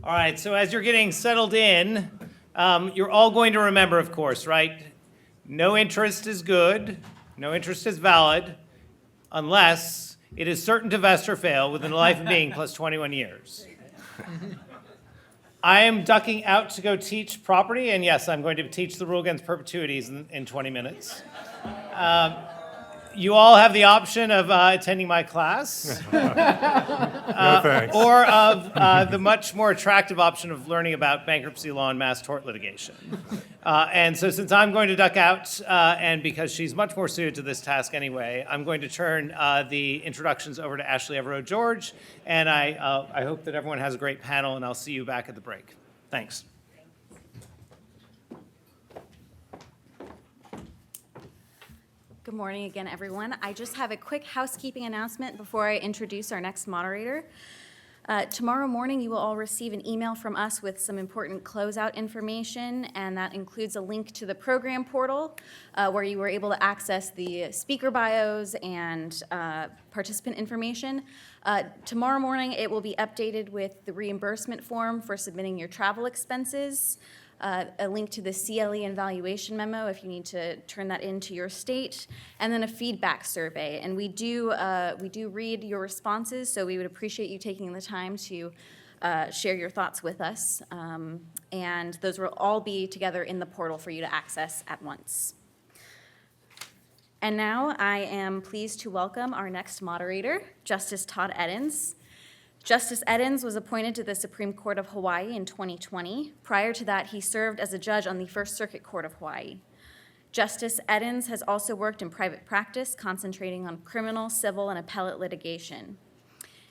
All right, so as you're getting settled in, you're all going to remember, of course, right? No interest is good, no interest is valid, unless it is certain to vest or fail within the life of being plus 21 years. I am ducking out to go teach property, and yes, I'm going to teach the rule against perpetuities in 20 minutes. You all have the option of attending my class. No thanks. Or of the much more attractive option of learning about bankruptcy law and mass tort litigation. And so since I'm going to duck out, and because she's much more suited to this task anyway, I'm going to turn the introductions over to Ashley Evero-George, and I hope that everyone has a great panel, and I'll see you back at the break. Thanks. Good morning again, everyone. I just have a quick housekeeping announcement before I introduce our next moderator. Tomorrow morning, you will all receive an email from us with some important closeout information, and that includes a link to the program portal where you were able to access the speaker bios and participant information. Tomorrow morning, it will be updated with the reimbursement form for submitting your travel expenses, a link to the CLE and valuation memo if you need to turn that into your state, and then a feedback survey. And we do read your responses, so we would appreciate you taking the time to share your thoughts with us. And those will all be together in the portal for you to access at once. And now I am pleased to welcome our next moderator, Justice Todd Eddins. Justice Eddins was appointed to the Supreme Court of Hawaii in 2020. Prior to that, he served as a judge on the First Circuit Court of Hawaii. Justice Eddins has also worked in private practice, concentrating on criminal, civil, and appellate litigation.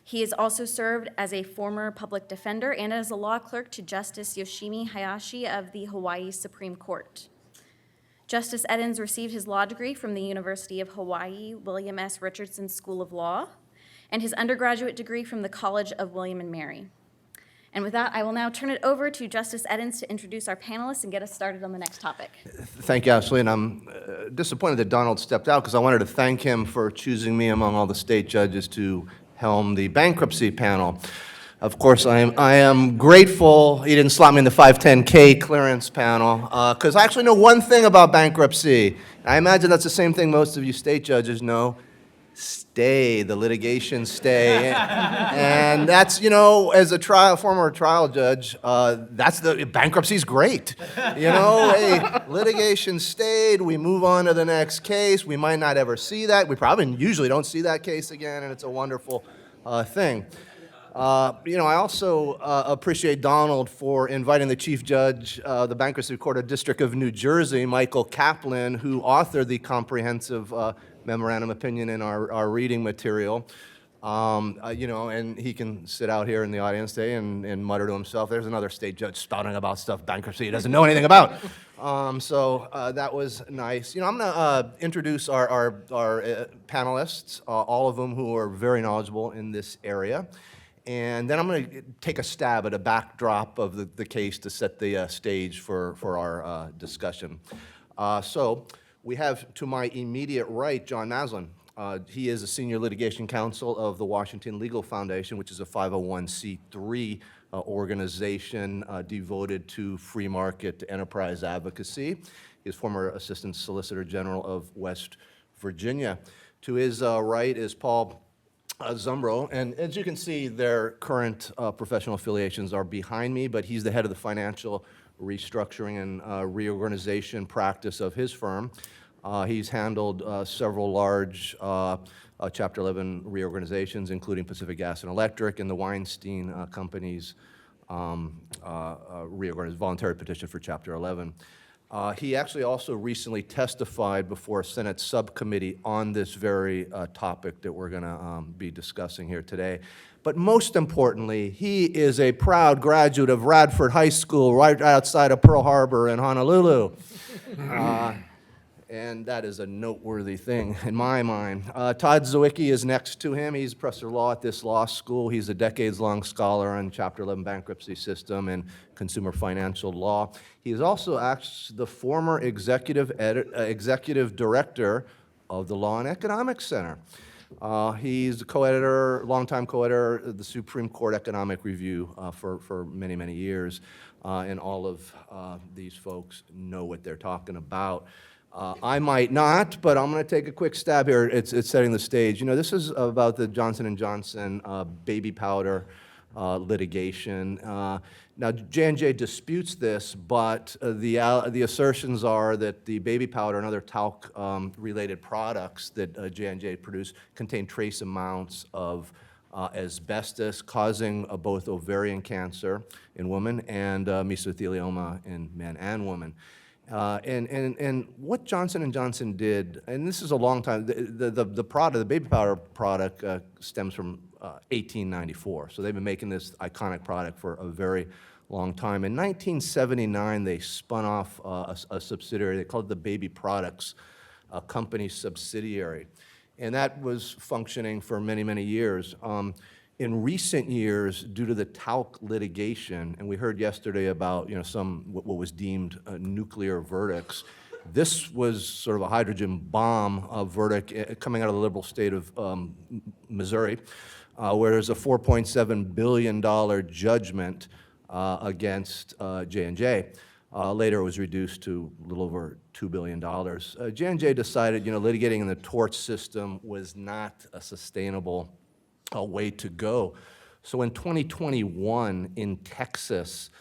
He has also served as a former public defender and as a law clerk to Justice Yoshimi Hayashi of the Hawaii Supreme Court. Justice Eddins received his law degree from the University of Hawaii William S. Richardson School of Law, and his undergraduate degree from the College of William and Mary. And with that, I will now turn it over to Justice Eddins to introduce our panelists and get us started on the next topic. Thank you, Ashley, and I'm disappointed that Donald stepped out because I wanted to thank him for choosing me among all the state judges to helm the bankruptcy panel. Of course, I am grateful he didn't slot me in the 510K clearance panel because I actually know one thing about bankruptcy. I imagine that's the same thing most of you state judges know. Stay, the litigation stay. And that's, as a former trial judge, bankruptcy's great. Hey, litigation stayed, we move on to the next case. We might not ever see that. We probably usually don't see that case again, and it's a wonderful thing. I also appreciate Donald for inviting the Chief Judge of the Bankruptcy Court of District of New Jersey, Michael Kaplan, who authored the comprehensive memorandum opinion in our reading material. And he can sit out here in the audience today and mutter to himself, there's another state judge spouting about stuff bankruptcy he doesn't know anything about. So that was nice. I'm going to introduce our panelists, all of them who are very knowledgeable in this area. And then I'm going to take a stab at a backdrop of the case to set the stage for our discussion. So we have to my immediate right, John Masslon. He is a senior litigation counsel of the Washington Legal Foundation, which is a 501c3 organization devoted to free market enterprise advocacy. He is former Assistant Solicitor General of West Virginia. To his right is Paul Zumbro, and as you can see, their current professional affiliations are behind me, but he's the head of the financial restructuring and reorganization practice of his firm. He's handled several large Chapter 11 reorganizations, including Pacific Gas and Electric and the Weinstein Company's voluntary petition for Chapter 11. He actually also recently testified before a Senate subcommittee on this very topic that we're going to be discussing here today. But most importantly, he is a proud graduate of Radford High School right outside of Pearl Harbor in Honolulu. And that is a noteworthy thing in my mind. Todd Zywicki is next to him. He's a professor of law at this law school. He's a decades-long scholar on Chapter 11 bankruptcy system and consumer financial law. He is also actually the former executive director of the Law and Economics Center. He's a co-editor, longtime co-editor of the Supreme Court Economic Review for many, many years. And all of these folks know what they're talking about. I might not, but I'm going to take a quick stab here. It's setting the stage. You know, this is about the Johnson & Johnson baby powder litigation. Now, J&J disputes this, but the assertions are that the baby powder and other talc-related products that J&J produced contain trace amounts of asbestos, causing both ovarian cancer in women and mesothelioma in men and women. And what Johnson & Johnson did, and this is a long time, the product, the baby powder product stems from 1894. So they've been making this iconic product for a very long time. In 1979, they spun off a subsidiary. They called it the Baby Products Company subsidiary. And that was functioning for many, many years. In recent years, due to the talc litigation, and we heard yesterday about what was deemed nuclear verdicts, this was sort of a hydrogen bomb verdict coming out of the liberal state of Missouri, where there's a $4.7 billion judgment against J&J. Later, it was reduced to a little over $2 billion. J&J decided, litigating in the tort system was not a sustainable way to go. So in 2021, in Texas,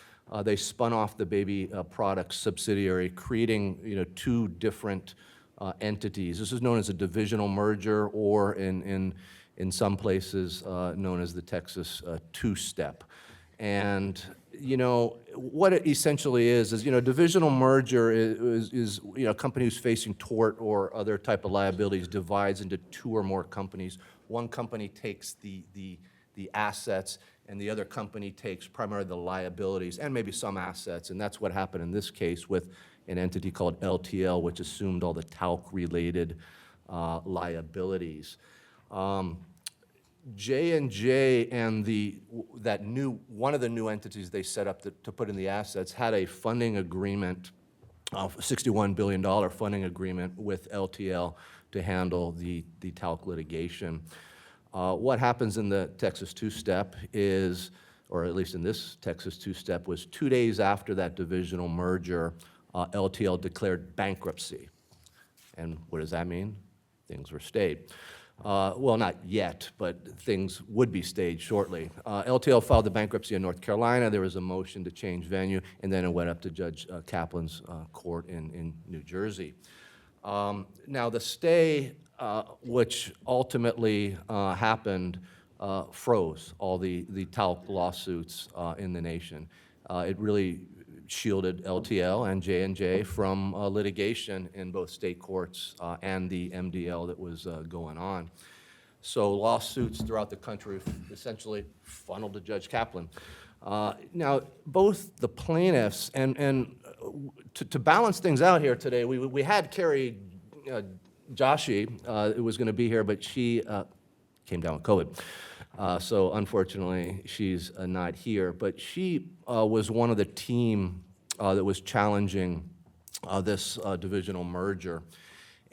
they spun off the baby products subsidiary, creating two different entities. This is known as a divisional merger, or in some places known as the Texas two-step. And what it essentially is divisional merger is a company who's facing tort or other type of liabilities divides into two or more companies. One company takes the assets, and the other company takes primarily the liabilities and maybe some assets. And that's what happened in this case with an entity called LTL, which assumed all the talc-related liabilities. J&J and one of the new entities they set up to put in the assets had a funding agreement, $61 billion funding agreement with LTL to handle the talc litigation. What happens in the Texas two-step is, or at least in this Texas two-step, was 2 days after that divisional merger, LTL declared bankruptcy. And what does that mean? Things were stayed. Well, not yet, but things would be staged shortly. LTL filed the bankruptcy in North Carolina. There was a motion to change venue, and then it went up to Judge Kaplan's court in New Jersey. Now, the stay, which ultimately happened, froze all the talc lawsuits in the nation. It really shielded LTL and J&J from litigation in both state courts and the MDL that was going on. So lawsuits throughout the country essentially funneled to Judge Kaplan. Now, both the plaintiffs and to balance things out here today, we had Carrie Joshi, who was going to be here, but she came down with COVID. So unfortunately, she's not here. But she was one of the team that was challenging this divisional merger.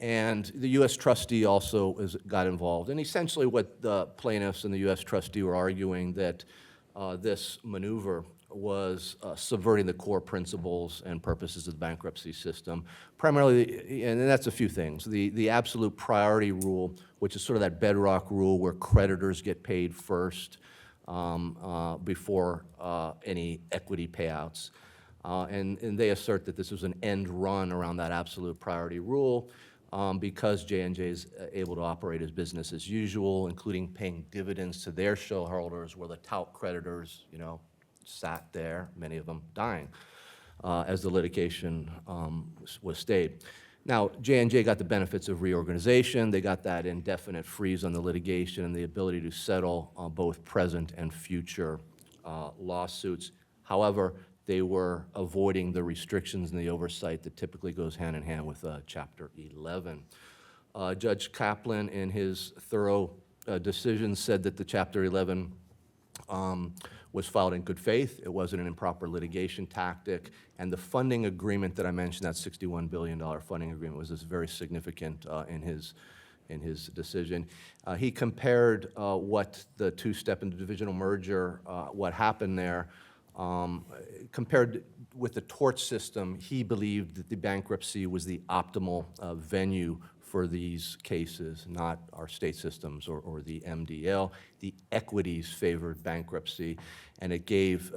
And the U.S. trustee also got involved. And essentially what the plaintiffs and the U.S. trustee were arguing that this maneuver was subverting the core principles and purposes of the bankruptcy system. Primarily, and that's a few things. The absolute priority rule, which is sort of that bedrock rule where creditors get paid first before any equity payouts. And they assert that this was an end run around that absolute priority rule because J&J is able to operate as business as usual, including paying dividends to their shareholders where the talc creditors, sat there, many of them dying, as the litigation was stayed. Now, J&J got the benefits of reorganization. They got that indefinite freeze on the litigation and the ability to settle both present and future lawsuits. However, they were avoiding the restrictions and the oversight that typically goes hand in hand with Chapter 11. Judge Kaplan, in his thorough decision, said that the Chapter 11 was filed in good faith. It wasn't an improper litigation tactic. And the funding agreement that I mentioned, that $61 billion funding agreement, was very significant in in his decision. He compared what the two-step divisional merger, what happened there, compared with the tort system. He believed that the bankruptcy was the optimal venue for these cases, not our state systems or the MDL. The equities favored bankruptcy, and it gave,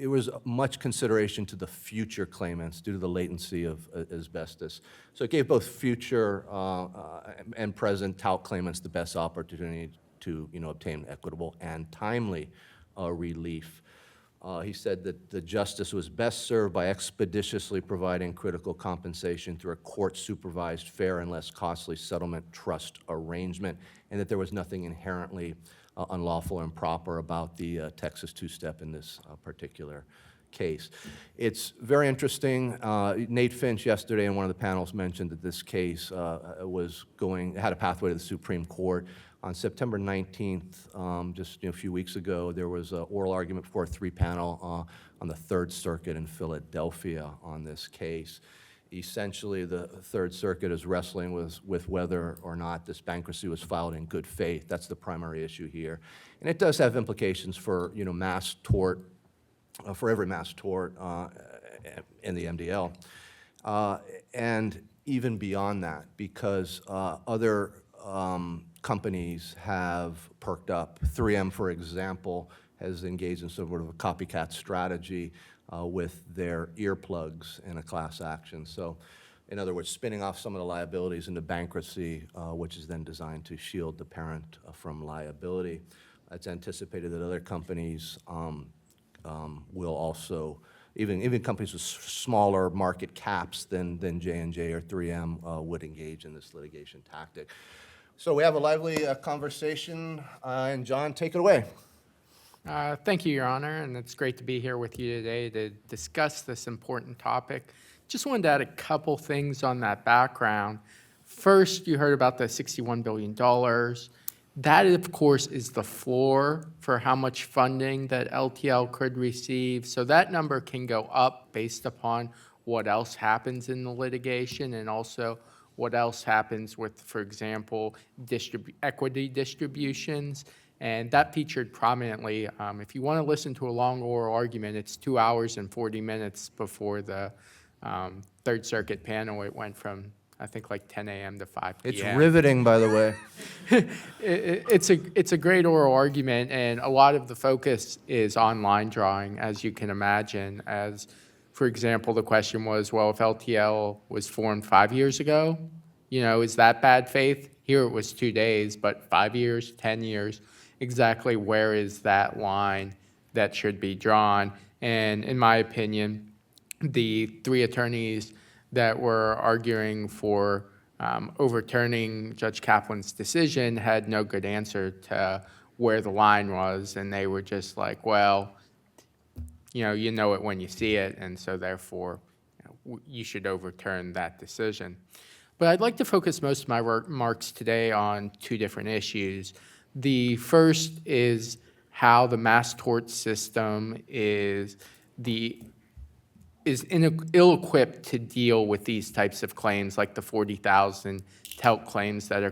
it was much consideration to the future claimants due to the latency of asbestos. So it gave both future and present talc claimants the best opportunity to, obtain equitable and timely relief. He said that the justice was best served by expeditiously providing critical compensation through a court-supervised, fair, and less costly settlement trust arrangement, and that there was nothing inherently unlawful or improper about the Texas two-step in this particular case. It's very interesting. Nate Finch yesterday in one of the panels mentioned that this case had a pathway to the Supreme Court. On September 19th, just a few weeks ago, there was an oral argument before a three-panel on the Third Circuit in Philadelphia on this case. Essentially, the Third Circuit is wrestling with whether or not this bankruptcy was filed in good faith. That's the primary issue here. And it does have implications for, mass tort, for every mass tort in the MDL. And even beyond that, because other companies have perked up. 3M, for example, has engaged in sort of a copycat strategy with their earplugs in a class action. So, in other words, spinning off some of the liabilities into bankruptcy, which is then designed to shield the parent from liability. It's anticipated that other companies will also, even companies with smaller market caps than J&J or 3M would engage in this litigation tactic. So we have a lively conversation, and John, take it away. Thank you, Your Honor, and it's great to be here with you today to discuss this important topic. Just wanted to add a couple things on that background. First, you heard about the $61 billion. That, of course, is the floor for how much funding that LTL could receive. So that number can go up based upon what else happens in the litigation and also what else happens with, for example, equity distributions. And that featured prominently. If you want to listen to a long oral argument, it's 2 hours and 40 minutes before the Third Circuit panel. It went from, I think, like 10 a.m. to 5 p.m. It's riveting, by the way. It's a great oral argument, and a lot of the focus is on line drawing, as you can imagine. As, for example, the question was, well, if LTL was formed 5 years ago, is that bad faith? Here it was 2 days, but 5 years, 10 years, exactly where is that line that should be drawn? And in my opinion, the three attorneys that were arguing for overturning Judge Kaplan's decision had no good answer to where the line was, and they were just like, well, you know it when you see it, and so therefore you should overturn that decision. But I'd like to focus most of my remarks today on two different issues. The first is how the mass tort system is ill-equipped to deal with these types of claims, like the 40,000 TELC claims that are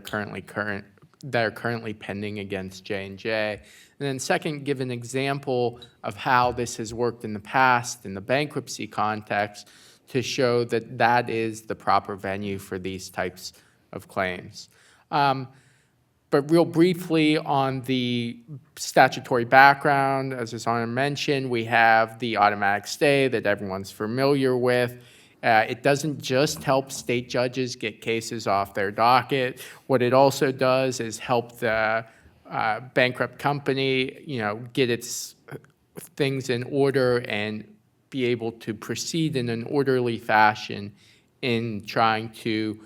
currently pending against J&J. And then second, give an example of how this has worked in the past in the bankruptcy context to show that that is the proper venue for these types of claims. But real briefly on the statutory background, as His Honor mentioned, we have the automatic stay that everyone's familiar with. It doesn't just help state judges get cases off their docket. What it also does is help the bankrupt company, get its things in order and be able to proceed in an orderly fashion in trying to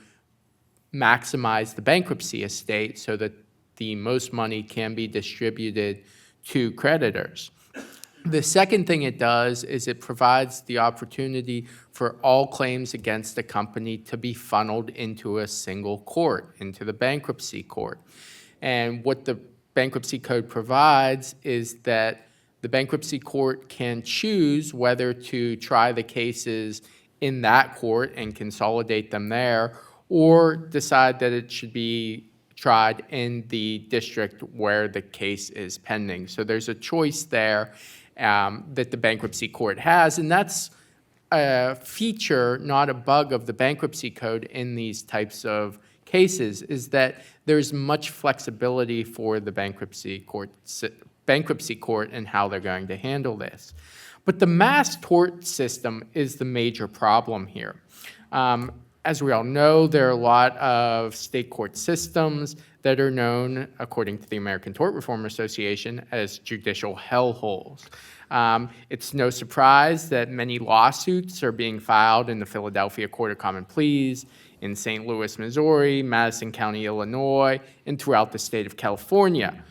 maximize the bankruptcy estate so that the most money can be distributed to creditors. The second thing it does is it provides the opportunity for all claims against the company to be funneled into a single court, into the bankruptcy court. And what the bankruptcy code provides is that the bankruptcy court can choose whether to try the cases in that court and consolidate them there, or decide that it should be tried in the district where the case is pending. So there's a choice there that the bankruptcy court has, and that's a feature, not a bug, of the bankruptcy code in these types of cases, is that there's much flexibility for the bankruptcy court and how they're going to handle this. But the mass tort system is the major problem here. As we all know, there are a lot of state court systems that are known, according to the American Tort Reform Association, as judicial hellholes. It's no surprise that many lawsuits are being filed in the Philadelphia Court of Common Pleas, in St. Louis, Missouri, Madison County, Illinois, and throughout the state of California.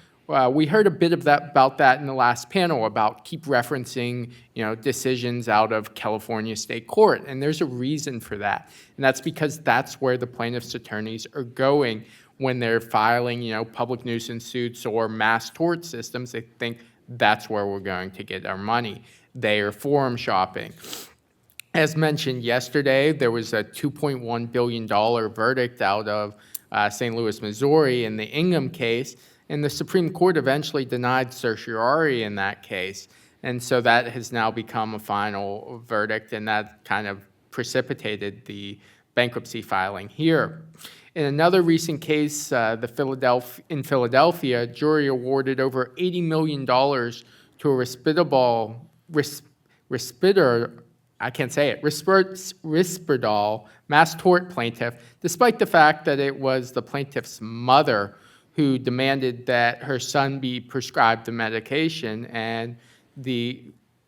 We heard a bit about that in the last panel, about keep referencing decisions out of California State Court, and there's a reason for that, and that's because that's where the plaintiffs' attorneys are going when they're filing public nuisance suits or mass tort systems. They think that's where we're going to get our money. They are forum shopping. As mentioned yesterday, there was a $2.1 billion verdict out of St. Louis, Missouri in the Ingham case, and the Supreme Court eventually denied certiorari in that case. And so that has now become a final verdict, and that kind of precipitated the bankruptcy filing here. In another recent case, in Philadelphia, a jury awarded over $80 million to a Risperdal mass tort plaintiff, despite the fact that it was the plaintiff's mother who demanded that her son be prescribed the medication, and the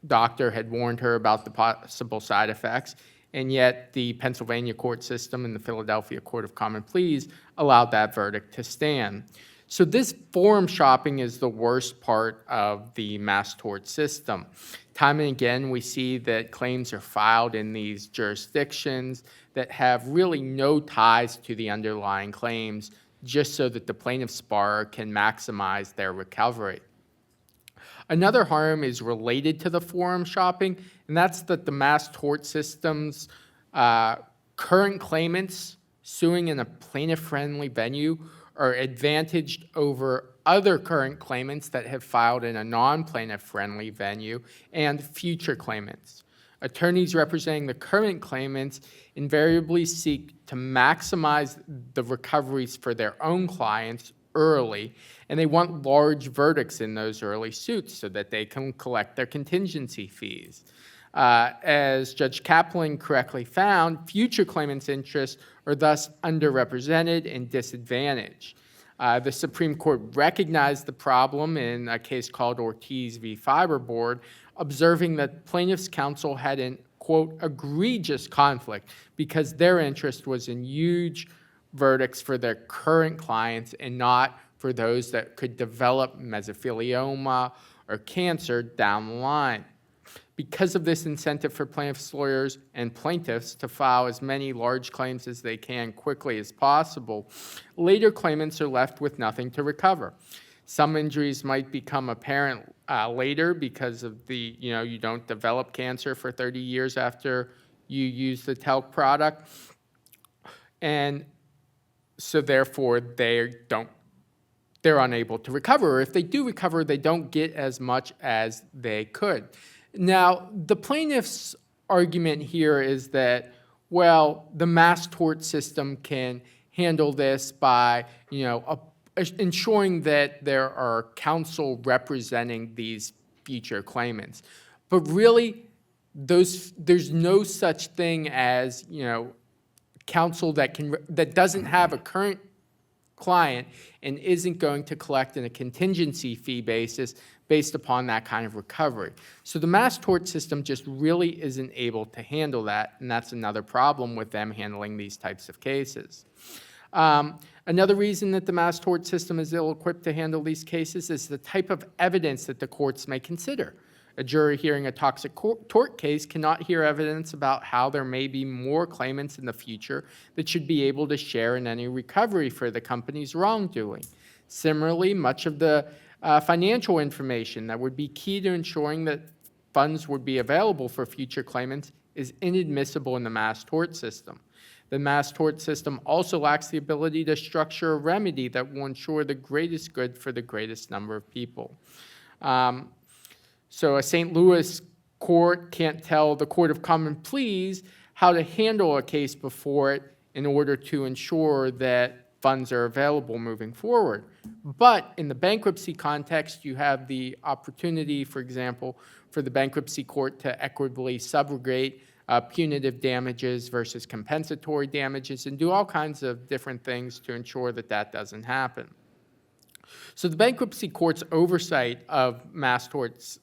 doctor had warned her about the possible side effects, and yet the Pennsylvania court system and the Philadelphia Court of Common Pleas allowed that verdict to stand. So this forum shopping is the worst part of the mass tort system. Time and again, we see that claims are filed in these jurisdictions that have really no ties to the underlying claims, just so that the plaintiff's bar can maximize their recovery. Another harm is related to the forum shopping, and that's that the mass tort system's current claimants suing in a plaintiff-friendly venue are advantaged over other current claimants that have filed in a non-plaintiff-friendly venue and future claimants. Attorneys representing the current claimants invariably seek to maximize the recoveries for their own clients early, and they want large verdicts in those early suits so that they can collect their contingency fees. As Judge Kaplan correctly found, future claimants' interests are thus underrepresented and disadvantaged. The Supreme Court recognized the problem in a case called Ortiz v. Fiberboard, observing that plaintiffs' counsel had an, quote, egregious conflict because their interest was in huge verdicts for their current clients and not for those that could develop mesothelioma or cancer down the line. Because of this incentive for plaintiffs' lawyers and plaintiffs to file as many large claims as they can quickly as possible, later claimants are left with nothing to recover. Some injuries might become apparent later because of the, you don't develop cancer for 30 years after you use the talc product. And so therefore they're unable to recover. Or if they do recover, they don't get as much as they could. Now, the plaintiff's argument here is that, well, the mass tort system can handle this by, ensuring that there are counsel representing these future claimants. But really, there's no such thing as, counsel that doesn't have a current client and isn't going to collect in a contingency fee basis based upon that kind of recovery. So the mass tort system just really isn't able to handle that, and that's another problem with them handling these types of cases. Another reason that the mass tort system is ill-equipped to handle these cases is the type of evidence that the courts may consider. A jury hearing a toxic tort case cannot hear evidence about how there may be more claimants in the future that should be able to share in any recovery for the company's wrongdoing. Similarly, much of the financial information that would be key to ensuring that funds would be available for future claimants is inadmissible in the mass tort system. The mass tort system also lacks the ability to structure a remedy that will ensure the greatest good for the greatest number of people. So a St. Louis court can't tell the Court of Common Pleas how to handle a case before it in order to ensure that funds are available moving forward. But in the bankruptcy context, you have the opportunity, for example, for the bankruptcy court to equitably subrogate punitive damages versus compensatory damages and do all kinds of different things to ensure that that doesn't happen. So the bankruptcy court's oversight of mass torts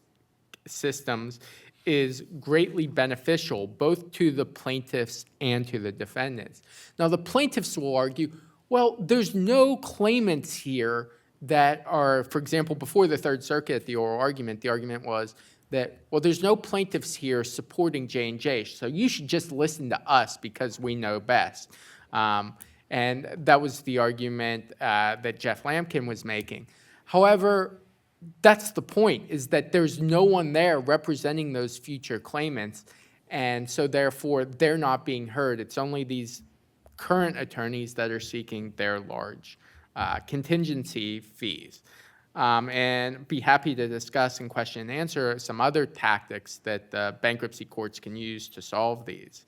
systems is greatly beneficial both to the plaintiffs and to the defendants. Now, the plaintiffs will argue, well, there's no claimants here that are, for example, before the Third Circuit at the oral argument, the argument was that, well, there's no plaintiffs here supporting J&J, so you should just listen to us because we know best. And that was the argument that Jeff Lampkin was making. However, that's the point, is that there's no one there representing those future claimants, and so therefore they're not being heard. It's only these current attorneys that are seeking their large contingency fees. And be happy to discuss and question and answer some other tactics that the bankruptcy courts can use to solve these.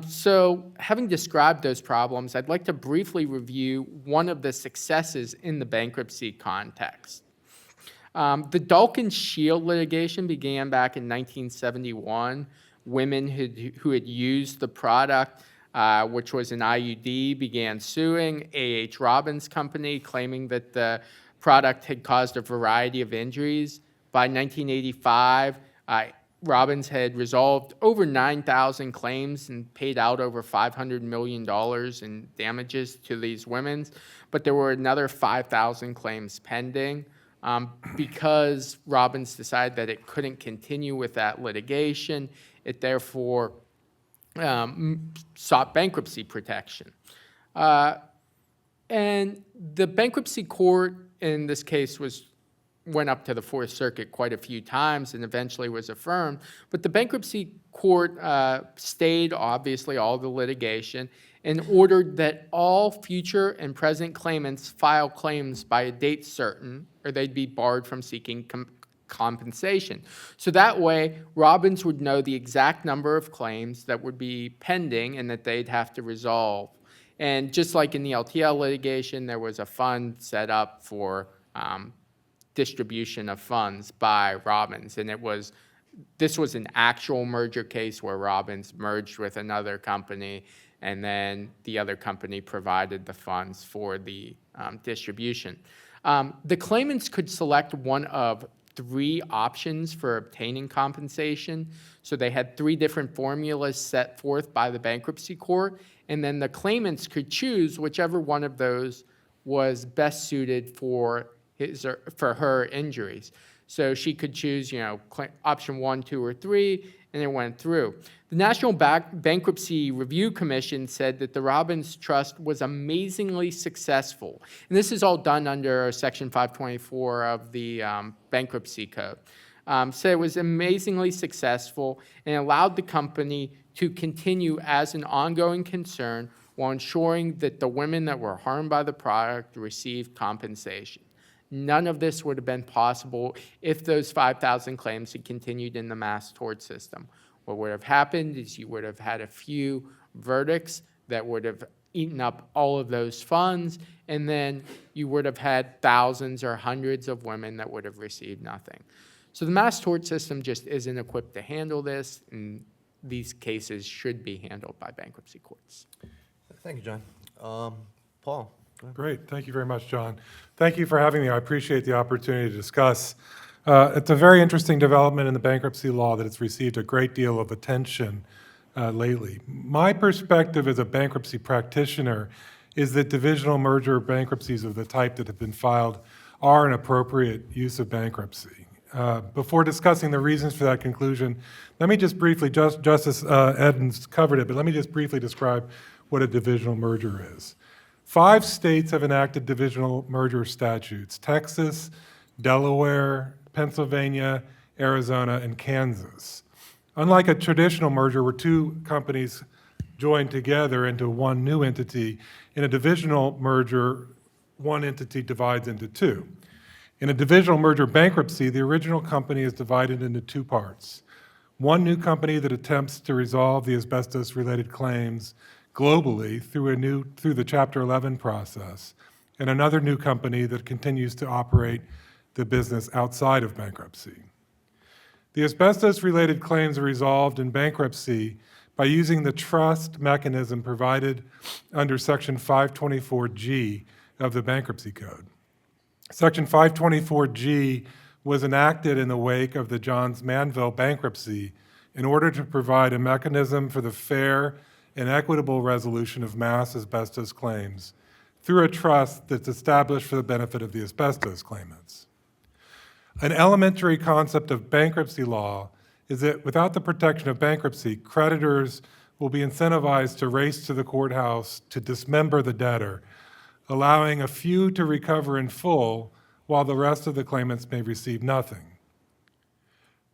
So having described those problems, I'd like to briefly review one of the successes in the bankruptcy context. The Dawkins Shield litigation began back in 1971. Women who had used the product, which was an IUD, began suing A.H. Robbins Company, claiming that the product had caused a variety of injuries. By 1985, Robbins had resolved over 9,000 claims and paid out over $500 million in damages to these women, but there were another 5,000 claims pending. Because Robbins decided that it couldn't continue with that litigation, it therefore sought bankruptcy protection. And the bankruptcy court in this case went up to the Fourth Circuit quite a few times and eventually was affirmed. But the bankruptcy court stayed, obviously, all the litigation and ordered that all future and present claimants file claims by a date certain, or they'd be barred from seeking compensation. So that way, Robbins would know the exact number of claims that would be pending and that they'd have to resolve. And just like in the LTL litigation, there was a fund set up for distribution of funds by Robbins, and this was an actual merger case where Robbins merged with another company, and then the other company provided the funds for the distribution. The claimants could select one of 3 options for obtaining compensation. So they had 3 different formulas set forth by the bankruptcy court, and then the claimants could choose whichever one of those was best suited for her injuries. So she could choose, option 1, 2, or 3, and it went through. The National Bankruptcy Review Commission said that the Robbins Trust was amazingly successful. And this is all done under Section 524 of the Bankruptcy Code. So it was amazingly successful and allowed the company to continue as an ongoing concern while ensuring that the women that were harmed by the product received compensation. None of this would have been possible if those 5,000 claims had continued in the mass tort system. What would have happened is you would have had a few verdicts that would have eaten up all of those funds, and then you would have had thousands or hundreds of women that would have received nothing. So the mass tort system just isn't equipped to handle this, and these cases should be handled by bankruptcy courts. Thank you, John. Paul. Great. Thank you very much, John. Thank you for having me. I appreciate the opportunity to discuss. It's a very interesting development in the bankruptcy law that it's received a great deal of attention lately. My perspective as a bankruptcy practitioner is that divisional merger bankruptcies of the type that have been filed are an appropriate use of bankruptcy. Before discussing the reasons for that conclusion, let me just briefly, Justice Eddins covered it, but let me just briefly describe what a divisional merger is. 5 states have enacted divisional merger statutes: Texas, Delaware, Pennsylvania, Arizona, and Kansas. Unlike a traditional merger where 2 companies joined together into one new entity. In a divisional merger, one entity divides into two. In a divisional merger bankruptcy, the original company is divided into two parts. One new company that attempts to resolve the asbestos-related claims globally through the Chapter 11 process, and another new company that continues to operate the business outside of bankruptcy. The asbestos-related claims are resolved in bankruptcy by using the trust mechanism provided under Section 524G of the Bankruptcy Code. Section 524G was enacted in the wake of the Johns Manville bankruptcy in order to provide a mechanism for the fair and equitable resolution of mass asbestos claims through a trust that's established for the benefit of the asbestos claimants. An elementary concept of bankruptcy law is that without the protection of bankruptcy, creditors will be incentivized to race to the courthouse to dismember the debtor, allowing a few to recover in full while the rest of the claimants may receive nothing.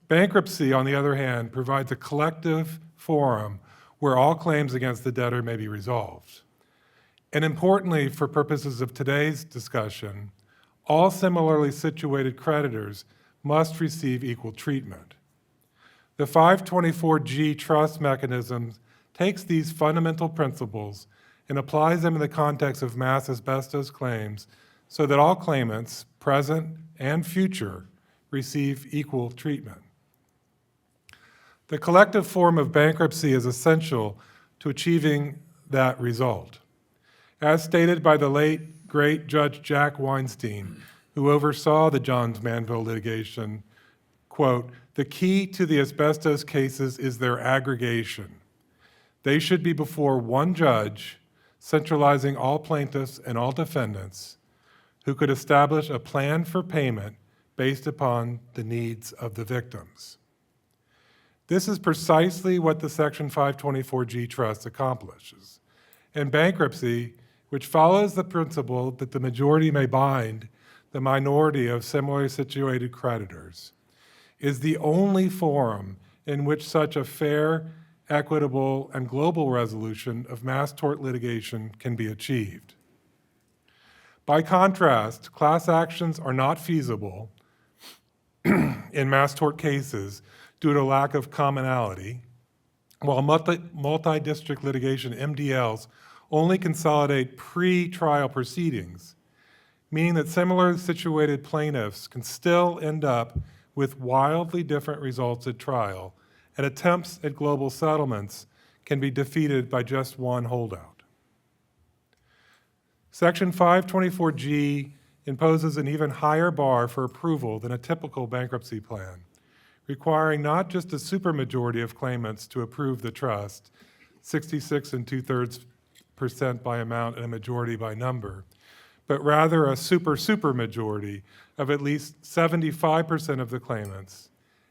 Bankruptcy, on the other hand, provides a collective forum where all claims against the debtor may be resolved. And importantly, for purposes of today's discussion, all similarly situated creditors must receive equal treatment. The 524G trust mechanism takes these fundamental principles and applies them in the context of mass asbestos claims so that all claimants, present and future, receive equal treatment. The collective form of bankruptcy is essential to achieving that result. As stated by the late, great Judge Jack Weinstein, who oversaw the Johns Manville litigation, quote, "The key to the asbestos cases is their aggregation. They should be before one judge, centralizing all plaintiffs and all defendants, who could establish a plan for payment based upon the needs of the victims." This is precisely what the Section 524G trust accomplishes. In bankruptcy, which follows the principle that the majority may bind the minority of similarly situated creditors, is the only forum in which such a fair, equitable, and global resolution of mass tort litigation can be achieved. By contrast, class actions are not feasible in mass tort cases due to lack of commonality, while multi-district litigation, MDLs, only consolidate pre-trial proceedings, meaning that similarly situated plaintiffs can still end up with wildly different results at trial, and attempts at global settlements can be defeated by just one holdout. Section 524G imposes an even higher bar for approval than a typical bankruptcy plan, requiring not just a supermajority of claimants to approve the trust, 66 2/3% by amount and a majority by number, but rather a super majority of at least 75% of the claimants,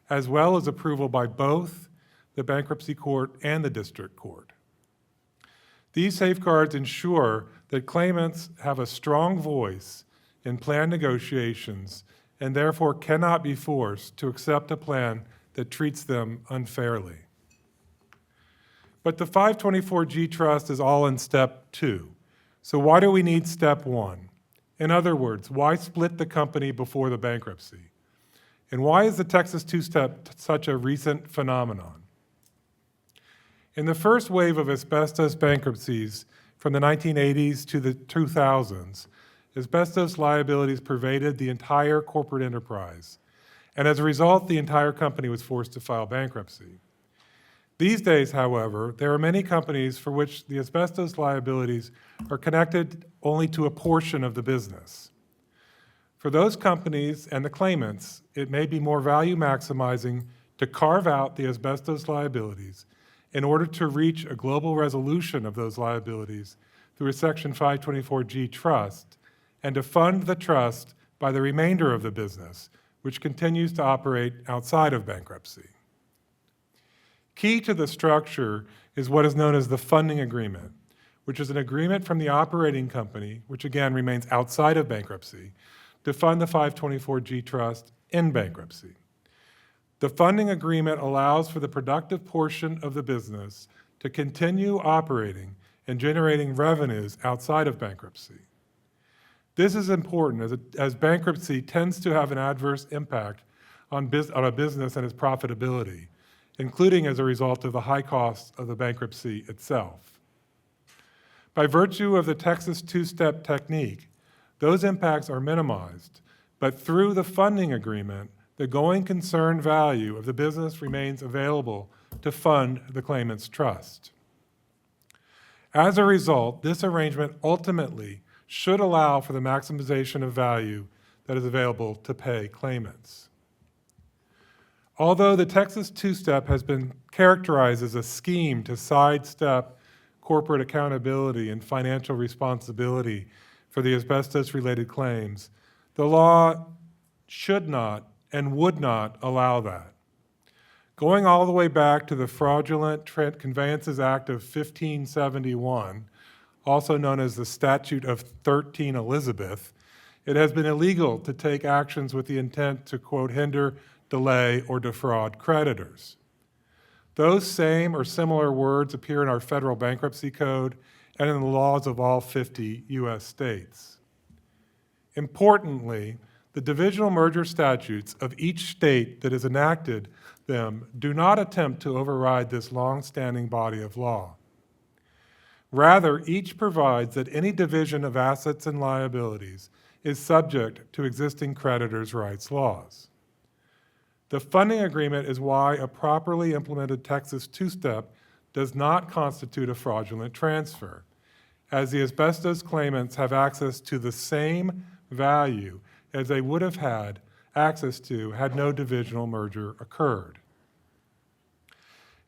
as well as approval by both the bankruptcy court and the district court. These safeguards ensure that claimants have a strong voice in plan negotiations and therefore cannot be forced to accept a plan that treats them unfairly. But the 524G trust is all in step 2. So why do we need step 1? In other words, why split the company before the bankruptcy? And why is the Texas two-step such a recent phenomenon? In the first wave of asbestos bankruptcies from the 1980s to the 2000s, asbestos liabilities pervaded the entire corporate enterprise, and as a result, the entire company was forced to file bankruptcy. These days, however, there are many companies for which the asbestos liabilities are connected only to a portion of the business. For those companies and the claimants, it may be more value maximizing to carve out the asbestos liabilities in order to reach a global resolution of those liabilities through a Section 524G trust, and to fund the trust by the remainder of the business, which continues to operate outside of bankruptcy. Key to the structure is what is known as the funding agreement, which is an agreement from the operating company, which again remains outside of bankruptcy, to fund the 524G trust in bankruptcy. The funding agreement allows for the productive portion of the business to continue operating and generating revenues outside of bankruptcy. This is important as bankruptcy tends to have an adverse impact on a business and its profitability, including as a result of the high costs of the bankruptcy itself. By virtue of the Texas two-step technique, those impacts are minimized, but through the funding agreement, the going concern value of the business remains available to fund the claimant's trust. As a result, this arrangement ultimately should allow for the maximization of value that is available to pay claimants. Although the Texas two-step has been characterized as a scheme to sidestep corporate accountability and financial responsibility for the asbestos-related claims, the law should not and would not allow that. Going all the way back to the Fraudulent Conveyances Act of 1571, also known as the Statute of 13 Elizabeth, it has been illegal to take actions with the intent to, quote, hinder, delay, or defraud creditors. Those same or similar words appear in our federal bankruptcy code and in the laws of all 50 U.S. states. Importantly, the divisional merger statutes of each state that has enacted them do not attempt to override this long-standing body of law. Rather, each provides that any division of assets and liabilities is subject to existing creditors' rights laws. The funding agreement is why a properly implemented Texas two-step does not constitute a fraudulent transfer, as the asbestos claimants have access to the same value as they would have had access to had no divisional merger occurred.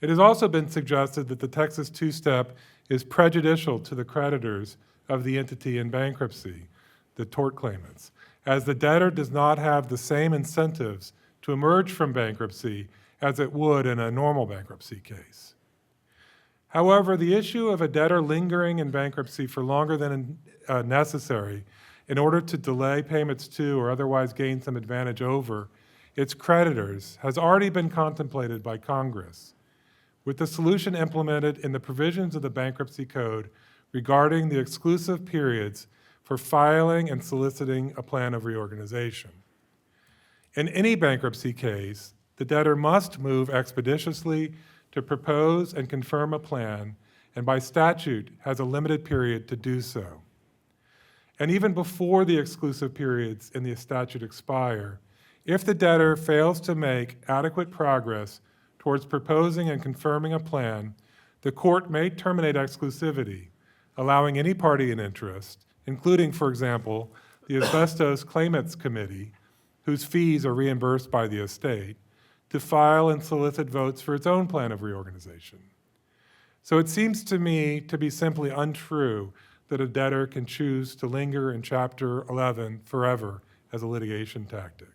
It has also been suggested that the Texas two-step is prejudicial to the creditors of the entity in bankruptcy, the tort claimants, as the debtor does not have the same incentives to emerge from bankruptcy as it would in a normal bankruptcy case. However, the issue of a debtor lingering in bankruptcy for longer than necessary in order to delay payments to or otherwise gain some advantage over its creditors has already been contemplated by Congress, with the solution implemented in the provisions of the Bankruptcy Code regarding the exclusive periods for filing and soliciting a plan of reorganization. In any bankruptcy case, the debtor must move expeditiously to propose and confirm a plan, and by statute has a limited period to do so. And even before the exclusive periods in the statute expire, if the debtor fails to make adequate progress towards proposing and confirming a plan, the court may terminate exclusivity, allowing any party in interest, including, for example, the Asbestos Claimants Committee, whose fees are reimbursed by the estate, to file and solicit votes for its own plan of reorganization. So it seems to me to be simply untrue that a debtor can choose to linger in Chapter 11 forever as a litigation tactic.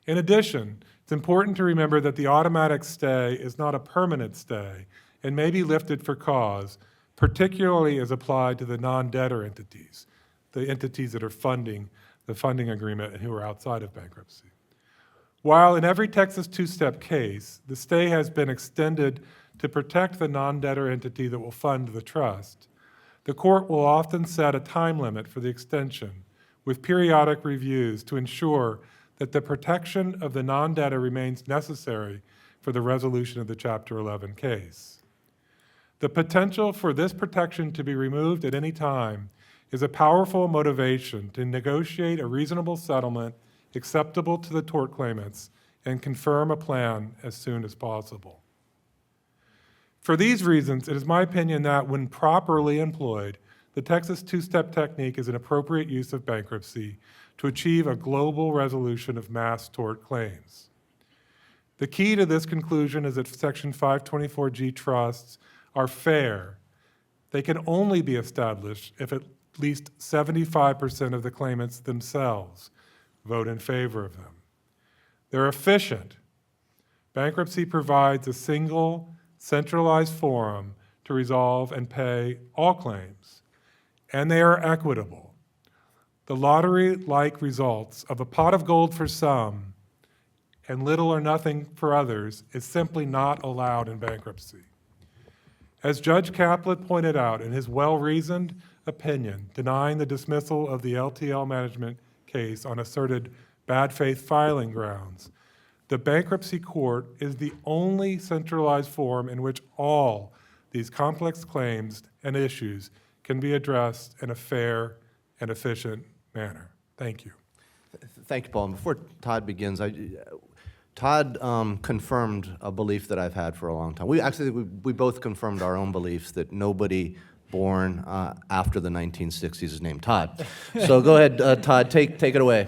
In addition, it's important to remember that the automatic stay is not a permanent stay and may be lifted for cause, particularly as applied to the non-debtor entities, the entities that are funding the funding agreement and who are outside of bankruptcy. While in every Texas two-step case, the stay has been extended to protect the non-debtor entity that will fund the trust, the court will often set a time limit for the extension with periodic reviews to ensure that the protection of the non-debtor remains necessary for the resolution of the Chapter 11 case. The potential for this protection to be removed at any time is a powerful motivation to negotiate a reasonable settlement acceptable to the tort claimants and confirm a plan as soon as possible. For these reasons, it is my opinion that when properly employed, the Texas two-step technique is an appropriate use of bankruptcy to achieve a global resolution of mass tort claims. The key to this conclusion is that Section 524G trusts are fair. They can only be established if at least 75% of the claimants themselves vote in favor of them. They're efficient. Bankruptcy provides a single, centralized forum to resolve and pay all claims, and they are equitable. The lottery-like results of a pot of gold for some and little or nothing for others is simply not allowed in bankruptcy. As Judge Caplet pointed out in his well-reasoned opinion denying the dismissal of the LTL management case on asserted bad faith filing grounds, the bankruptcy court is the only centralized forum in which all these complex claims and issues can be addressed in a fair and efficient manner. Thank you. Thank you, Paul. And before Todd begins, Todd confirmed a belief that I've had for a long time. We both confirmed our own beliefs that nobody born after the 1960s is named Todd. So go ahead, Todd, take it away.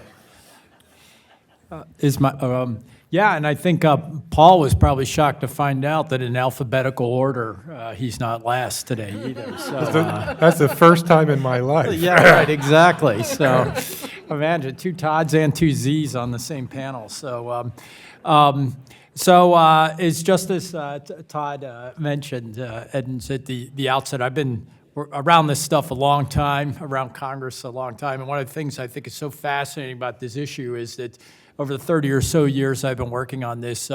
Yeah, and I think Paul was probably shocked to find out that in alphabetical order, he's not last today either. So, That's the first time in my life. yeah, right, exactly. So imagine 2 Todds and 2 Zs on the same panel. So, it's just as Todd mentioned, Eddins, at the outset, I've been around this stuff a long time, around Congress a long time, and one of the things I think is so fascinating about this issue is that over the 30 or so years I've been working on this,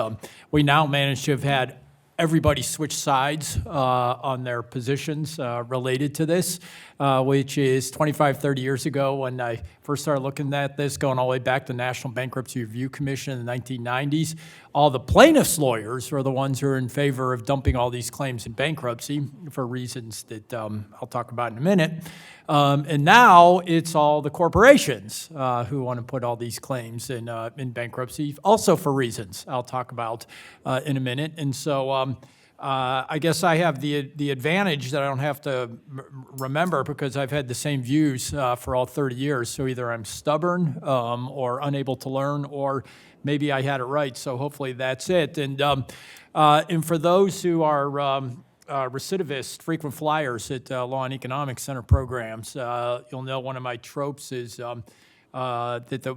we now manage to have had everybody switch sides on their positions related to this, which is 25, 30 years ago when I first started looking at this, going all the way back to the National Bankruptcy Review Commission in the 1990s. All the plaintiffs' lawyers were the ones who are in favor of dumping all these claims in bankruptcy for reasons that I'll talk about in a minute. And now it's all the corporations who want to put all these claims in bankruptcy, also for reasons I'll talk about in a minute. And so I guess I have the advantage that I don't have to remember because I've had the same views for all 30 years. So either I'm stubborn or unable to learn, or maybe I had it right. So hopefully that's it. And for those who are recidivist, frequent flyers at Law and Economics Center programs, you'll know one of my tropes is that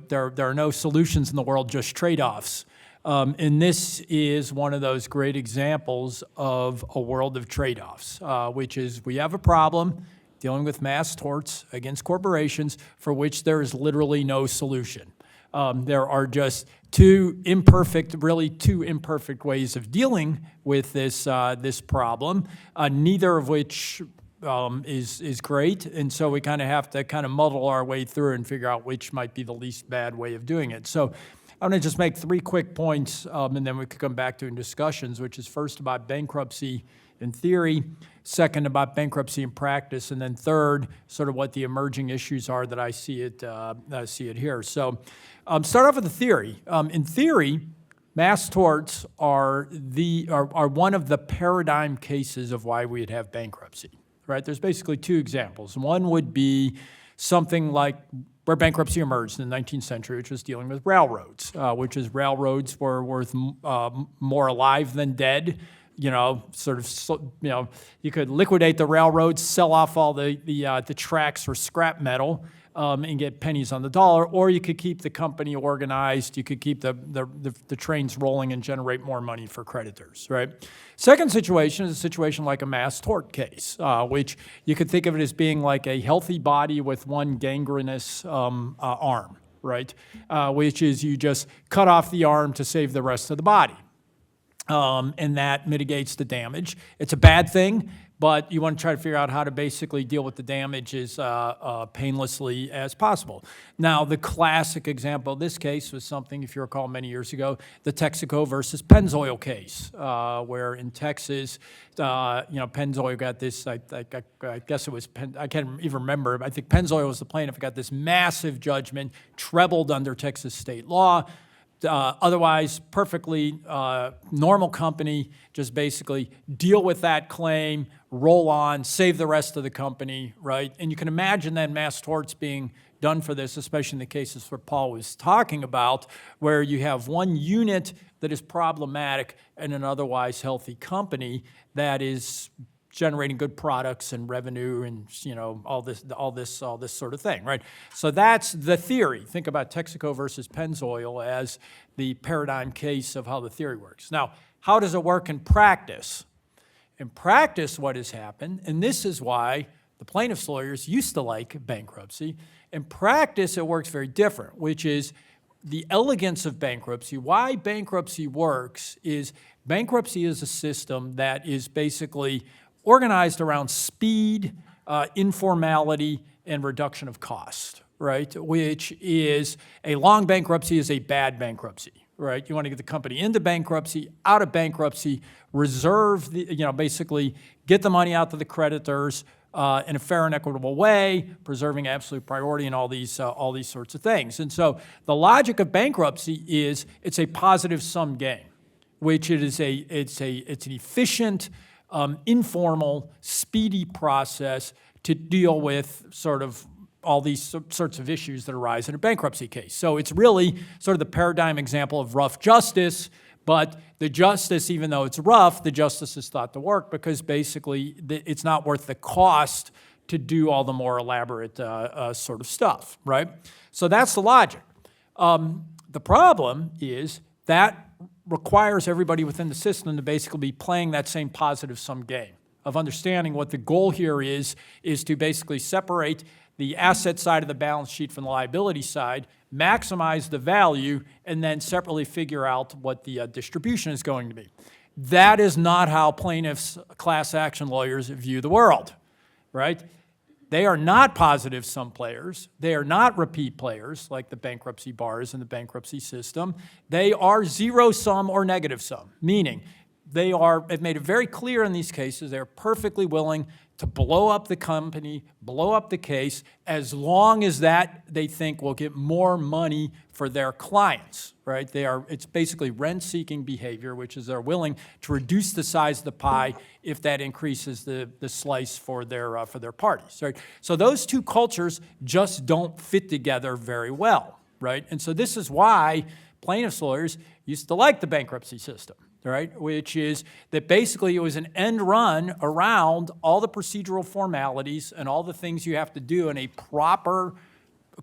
there are no solutions in the world, just trade-offs. And this is one of those great examples of a world of trade-offs, which is we have a problem dealing with mass torts against corporations for which there is literally no solution. There are just two imperfect ways of dealing with this problem, neither of which is great, and so we kind of have to muddle our way through and figure out which might be the least bad way of doing it. So I'm going to just make 3 quick points, and then we could come back to in discussions, which is first about bankruptcy in theory, second about bankruptcy in practice, and then third, sort of what the emerging issues are that I see it here. So start off with the theory. In theory, mass torts are one of the paradigm cases of why we'd have bankruptcy, right? There's basically 2 examples. One would be something like where bankruptcy emerged in the 19th century, which was dealing with railroads, which is railroads were worth more alive than dead. You could liquidate the railroads, sell off all the tracks for scrap metal, and get pennies on the dollar, or you could keep the company organized, you could keep the trains rolling and generate more money for creditors, right? Second situation is a situation like a mass tort case, which you could think of it as being like a healthy body with one gangrenous arm, right? Which is you just cut off the arm to save the rest of the body. And that mitigates the damage. It's a bad thing, but you want to try to figure out how to basically deal with the damage as painlessly as possible. Now, the classic example of this case was something, if you recall many years ago, the Texaco versus Pennzoil case, where in Texas, Pennzoil got this, I guess it was, I can't even remember, I think Pennzoil was the plaintiff, got this massive judgment, trebled under Texas state law. Otherwise, perfectly normal company, just basically deal with that claim, roll on, save the rest of the company, right? And you can imagine then mass torts being done for this, especially in the cases where Paul was talking about, where you have one unit that is problematic and an otherwise healthy company that is generating good products and revenue and all this sort of thing, right? So that's the theory. Think about Texaco versus Pennzoil as the paradigm case of how the theory works. Now, how does it work in practice? In practice, what has happened, and this is why the plaintiff's lawyers used to like bankruptcy. In practice, it works very different, which is the elegance of bankruptcy. Why bankruptcy works is bankruptcy is a system that is basically organized around speed, informality, and reduction of cost, right? Which is a long bankruptcy is a bad bankruptcy, right? You want to get the company into bankruptcy, out of bankruptcy, reserve the, basically get the money out to the creditors in a fair and equitable way, preserving absolute priority and all these sorts of things. And so the logic of bankruptcy is it's a positive sum game, which it's an efficient, informal, speedy process to deal with sort of all these sorts of issues that arise in a bankruptcy case. So it's really sort of the paradigm example of rough justice, but the justice, even though it's rough, the justice is thought to work because basically it's not worth the cost to do all the more elaborate sort of stuff, right? So that's the logic. The problem is that requires everybody within the system to basically be playing that same positive sum game of understanding what the goal here is to basically separate the asset side of the balance sheet from the liability side, maximize the value, and then separately figure out what the distribution is going to be. That is not how plaintiffs, class action lawyers view the world, right? They are not positive sum players. They are not repeat players like the bankruptcy bars in the bankruptcy system. They are zero sum or negative sum, meaning they've made it very clear in these cases they're perfectly willing to blow up the company, blow up the case, as long as that they think will get more money for their clients, right? It's basically rent-seeking behavior, which is they're willing to reduce the size of the pie if that increases the slice for their parties, right? So those two cultures just don't fit together very well, right? And so this is why plaintiffs' lawyers used to like the bankruptcy system, right? Which is that basically it was an end run around all the procedural formalities and all the things you have to do in a proper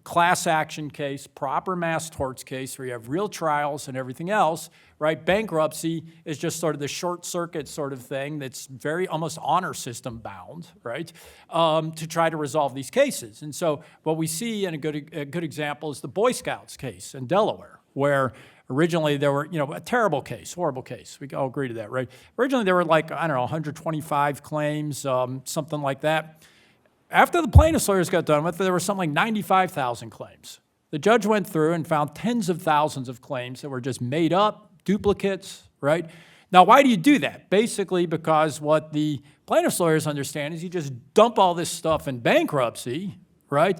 class action case, proper mass torts case where you have real trials and everything else, right? Bankruptcy is just sort of the short circuit sort of thing that's very almost honor system bound, right? To try to resolve these cases. And so what we see, and a good example is the Boy Scouts case in Delaware, where originally there were, a terrible case, horrible case. We all agree to that, right? Originally there were 125 claims, something like that. After the plaintiffs' lawyers got done with it, there were something like 95,000 claims. The judge went through and found tens of thousands of claims that were just made up, duplicates, right? Now, why do you do that? Basically because what the plaintiffs' lawyers understand is you just dump all this stuff in bankruptcy, right?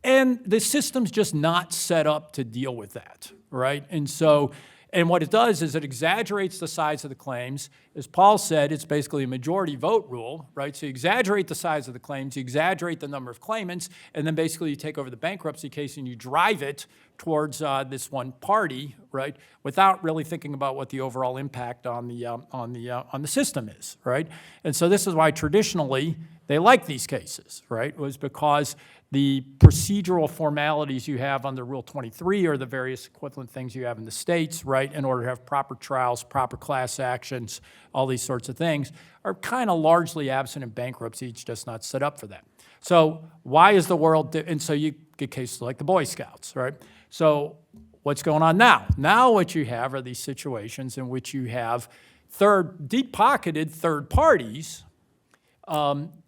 And the system's just not set up to deal with that, right? And what it does is it exaggerates the size of the claims. As Paul said, it's basically a majority vote rule, right? So you exaggerate the size of the claims, you exaggerate the number of claimants, and then basically you take over the bankruptcy case and you drive it towards this one party, right? Without really thinking about what the overall impact on the system is, right? And so this is why traditionally they like these cases, right? Was because the procedural formalities you have under Rule 23 or the various equivalent things you have in the states, right, in order to have proper trials, proper class actions, all these sorts of things, are kind of largely absent in bankruptcy. It's just not set up for that. So why is the world, and so you get cases like the Boy Scouts, right? So what's going on now? Now what you have are these situations in which you have deep-pocketed third parties,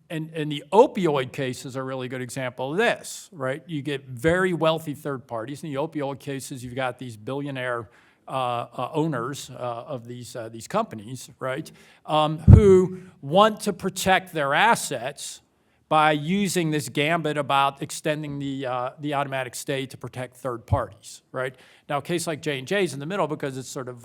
and the opioid cases are a really good example of this, right? You get very wealthy third parties. In the opioid cases, you've got these billionaire owners of these companies, right, who want to protect their assets by using this gambit about extending the automatic stay to protect third parties, right? Now, a case like J&J is in the middle because it's sort of,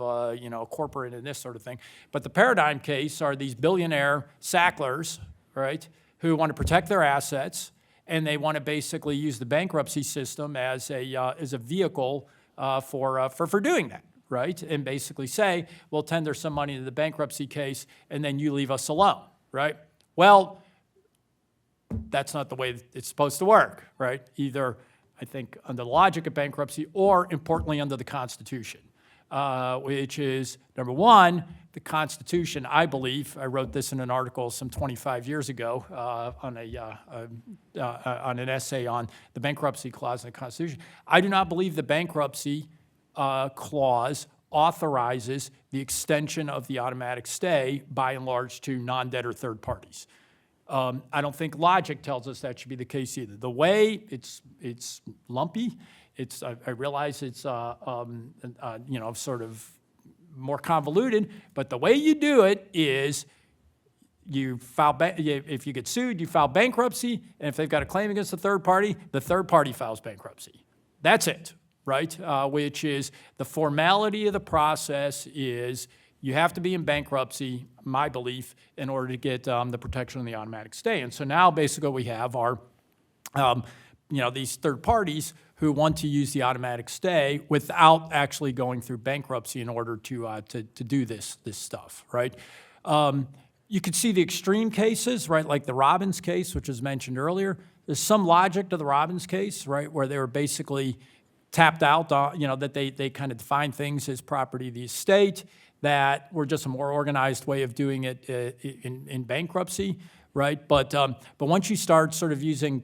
corporate and this sort of thing. But the paradigm case are these billionaire Sacklers, right, who want to protect their assets, and they want to basically use the bankruptcy system as a vehicle for doing that, right? And basically say, we'll tender some money to the bankruptcy case, and then you leave us alone, right? Well, that's not the way it's supposed to work, right? Either, I think, under the logic of bankruptcy or, importantly, under the Constitution, which is, number one, the Constitution, I believe, I wrote this in an article some 25 years ago on an essay on the bankruptcy clause in the Constitution. I do not believe the bankruptcy clause authorizes the extension of the automatic stay by and large to non-debtor third parties. I don't think logic tells us that should be the case either. The way it's lumpy, I realize it's sort of more convoluted, but the way you do it is you file, if you get sued, you file bankruptcy, and if they've got a claim against the third party files bankruptcy. That's it, right? Which is the formality of the process is you have to be in bankruptcy, my belief, in order to get the protection of the automatic stay. And so now basically what we have are these third parties who want to use the automatic stay without actually going through bankruptcy in order to do this stuff, right? You could see the extreme cases, right, like the Robbins case, which was mentioned earlier. There's some logic to the Robbins case, right, where they were basically tapped out, that they kind of defined things as property of the estate that were just a more organized way of doing it in bankruptcy, right? But once you start sort of using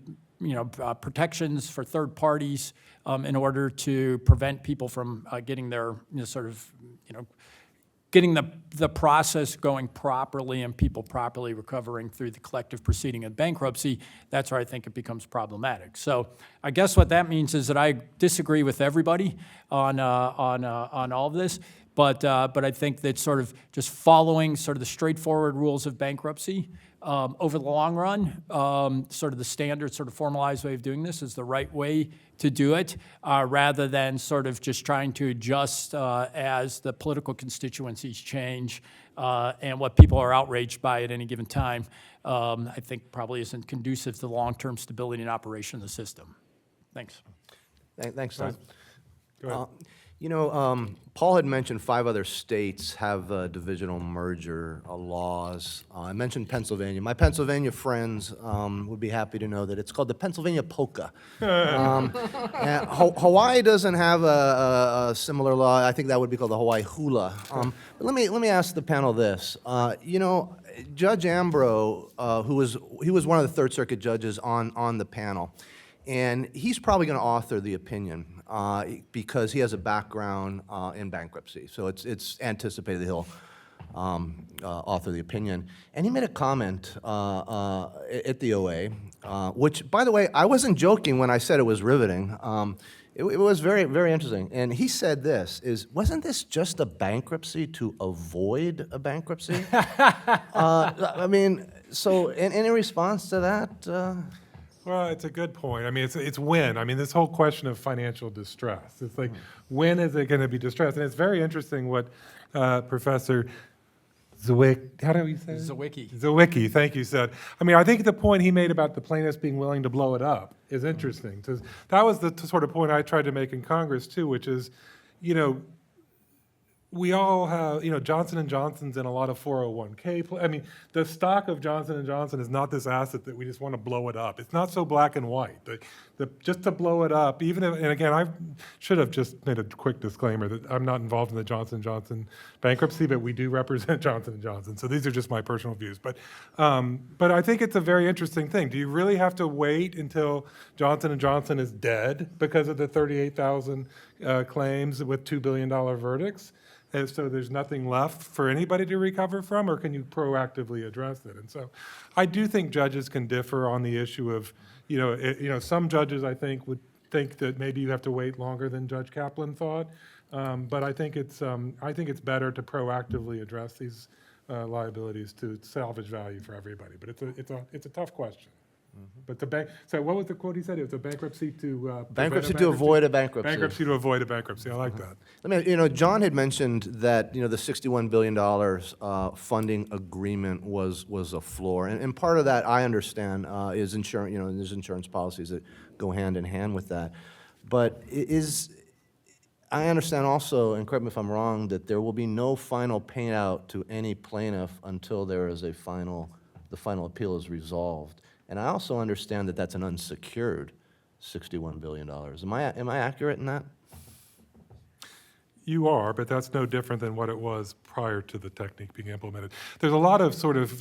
protections for third parties in order to prevent people from getting their getting the process going properly and people properly recovering through the collective proceeding of bankruptcy, that's where I think it becomes problematic. So I guess what that means is that I disagree with everybody on all of this, but I think that sort of just following sort of the straightforward rules of bankruptcy over the long run, sort of the standard sort of formalized way of doing this is the right way to do it, rather than sort of just trying to adjust as the political constituencies change and what people are outraged by at any given time, I think probably isn't conducive to the long-term stability and operation of the system. Thanks. Thanks, Todd. Go ahead. Paul had mentioned 5 other states have divisional merger laws. I mentioned Pennsylvania. My Pennsylvania friends would be happy to know that it's called the Pennsylvania polka. And Hawaii doesn't have a similar law. I think that would be called the Hawaii hula. But let me ask the panel this. Judge Ambrose, he was one of the Third Circuit judges on the panel. And he's probably going to author the opinion because he has a background in bankruptcy. So it's anticipated that he'll author the opinion. And he made a comment at the OA, which, by the way, I wasn't joking when I said it was riveting. It was very, very interesting. And he said this, wasn't this just a bankruptcy to avoid a bankruptcy? So in response to that... Well, it's a good point. I mean, it's when. I mean, this whole question of financial distress. It's like, when is it going to be distressed? And it's very interesting what Professor Zywicki, how do we say it? Zywicki, thank you, said. I mean, I think the point he made about the plaintiffs being willing to blow it up is interesting. Because that was the sort of point I tried to make in Congress, too, which is, we all have, Johnson & Johnson's in a lot of 401k. I mean, the stock of Johnson & Johnson is not this asset that we just want to blow it up. It's not so black and white. Just to blow it up, even if, and again, I should have just made a quick disclaimer that I'm not involved in the Johnson & Johnson bankruptcy, but we do represent Johnson & Johnson. So these are just my personal views. But I think it's a very interesting thing. Do you really have to wait until Johnson & Johnson is dead because of the 38,000 claims with $2 billion verdicts? And so there's nothing left for anybody to recover from, or can you proactively address it? And so I do think judges can differ on the issue of, some judges I think would think that maybe you have to wait longer than Judge Kaplan thought. But I think it's better to proactively address these liabilities to salvage value for everybody. But it's a tough question. But so what was the quote he said? It was a bankruptcy to bankruptcy to avoid a bankruptcy. Bankruptcy to avoid a bankruptcy. I like that. John had mentioned that the $61 billion funding agreement was a floor, and part of that I understand is insurance. There's insurance policies that go hand in hand with that. But I understand also, and correct me if I'm wrong, that there will be no final payout to any plaintiff until there is the final appeal is resolved. And I also understand that that's an unsecured $61 billion. Am I accurate in that? You are, but that's no different than what it was prior to the technique being implemented. There's a lot of sort of,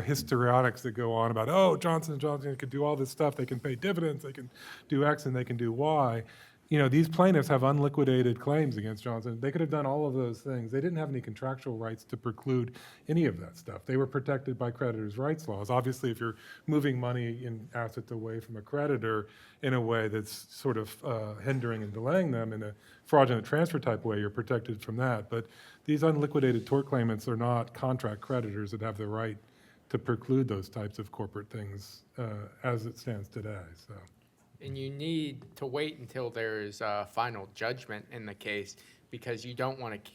histrionics that go on about, Johnson & Johnson can do all this stuff. They can pay dividends, they can do X, and they can do Y. these plaintiffs have unliquidated claims against Johnson. They could have done all of those things. They didn't have any contractual rights to preclude any of that stuff. They were protected by creditors' rights laws. Obviously, if you're moving money and assets away from a creditor in a way that's sort of hindering and delaying them in a fraudulent transfer type way, you're protected from that. But these unliquidated tort claimants are not contract creditors that have the right to preclude those types of corporate things as it stands today. So. And you need to wait until there's a final judgment in the case, because you don't want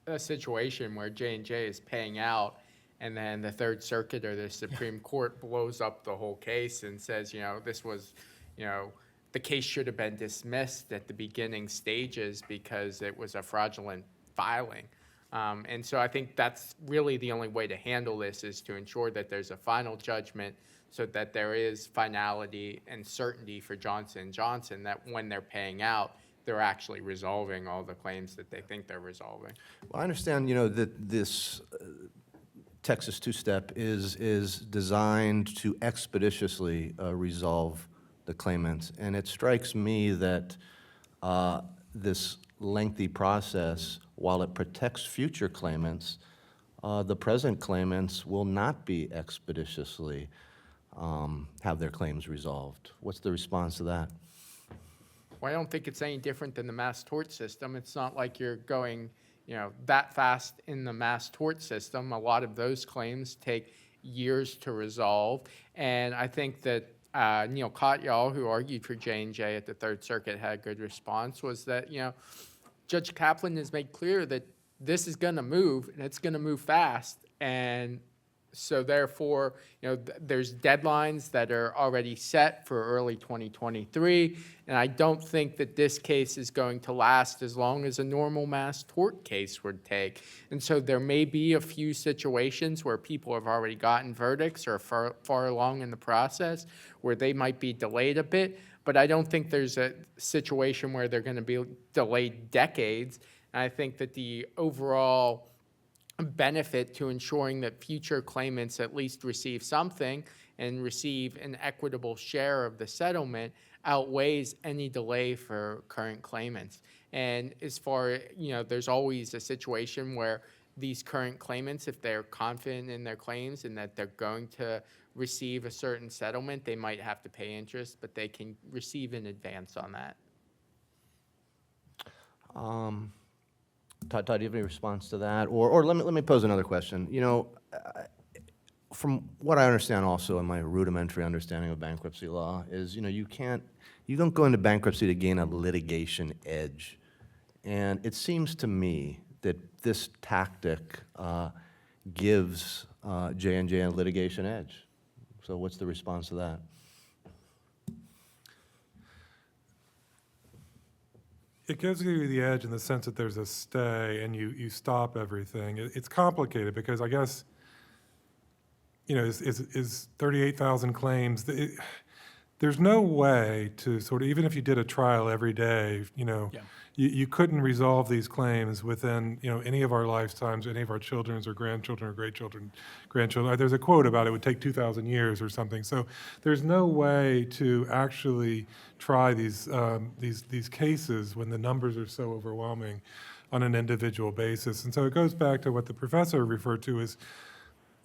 a situation where J&J is paying out and then the Third Circuit or the Supreme Court blows up the whole case and says, this was, the case should have been dismissed at the beginning stages because it was a fraudulent filing. And so I think that's really the only way to handle this, is to ensure that there's a final judgment, so that there is finality and certainty for Johnson & Johnson, that when they're paying out, they're actually resolving all the claims that they think they're resolving. Well, I understand, that this Texas two-step is designed to expeditiously resolve the claimants. And it strikes me that this lengthy process, while it protects future claimants, the present claimants will not be expeditiously have their claims resolved. What's the response to that? Well, I don't think it's any different than the mass tort system. It's not like you're going, that fast in the mass tort system. A lot of those claims take years to resolve. And I think that Neil Katyal, who argued for J&J at the Third Circuit, had a good response, was that, Judge Kaplan has made clear that this is going to move, and it's going to move fast. And so therefore, there's deadlines that are already set for early 2023, and I don't think that this case is going to last as long as a normal mass tort case would take. And so there may be a few situations where people have already gotten verdicts or far along in the process where they might be delayed a bit, but I don't think there's a situation where they're going to be delayed decades. And I think that the overall benefit to ensuring that future claimants at least receive something and receive an equitable share of the settlement outweighs any delay for current claimants. And as far, there's always a situation where these current claimants, if they're confident in their claims and that they're going to receive a certain settlement, they might have to pay interest, but they can receive in advance on that. Todd, do you have any response to that? Or let me pose another question. From what I understand also in my rudimentary understanding of bankruptcy law is, you don't go into bankruptcy to gain a litigation edge. And it seems to me that this tactic gives J&J a litigation edge. So what's the response to that? It gives you the edge in the sense that there's a stay and you stop everything. It's complicated because I guess, is 38,000 claims. There's no way to sort of, even if you did a trial every day, you couldn't resolve these claims within, any of our lifetimes, any of our children's or grandchildren or grandchildren. There's a quote about it would take 2,000 years or something. So there's no way to actually try these cases when the numbers are so overwhelming on an individual basis. And so it goes back to what the professor referred to as,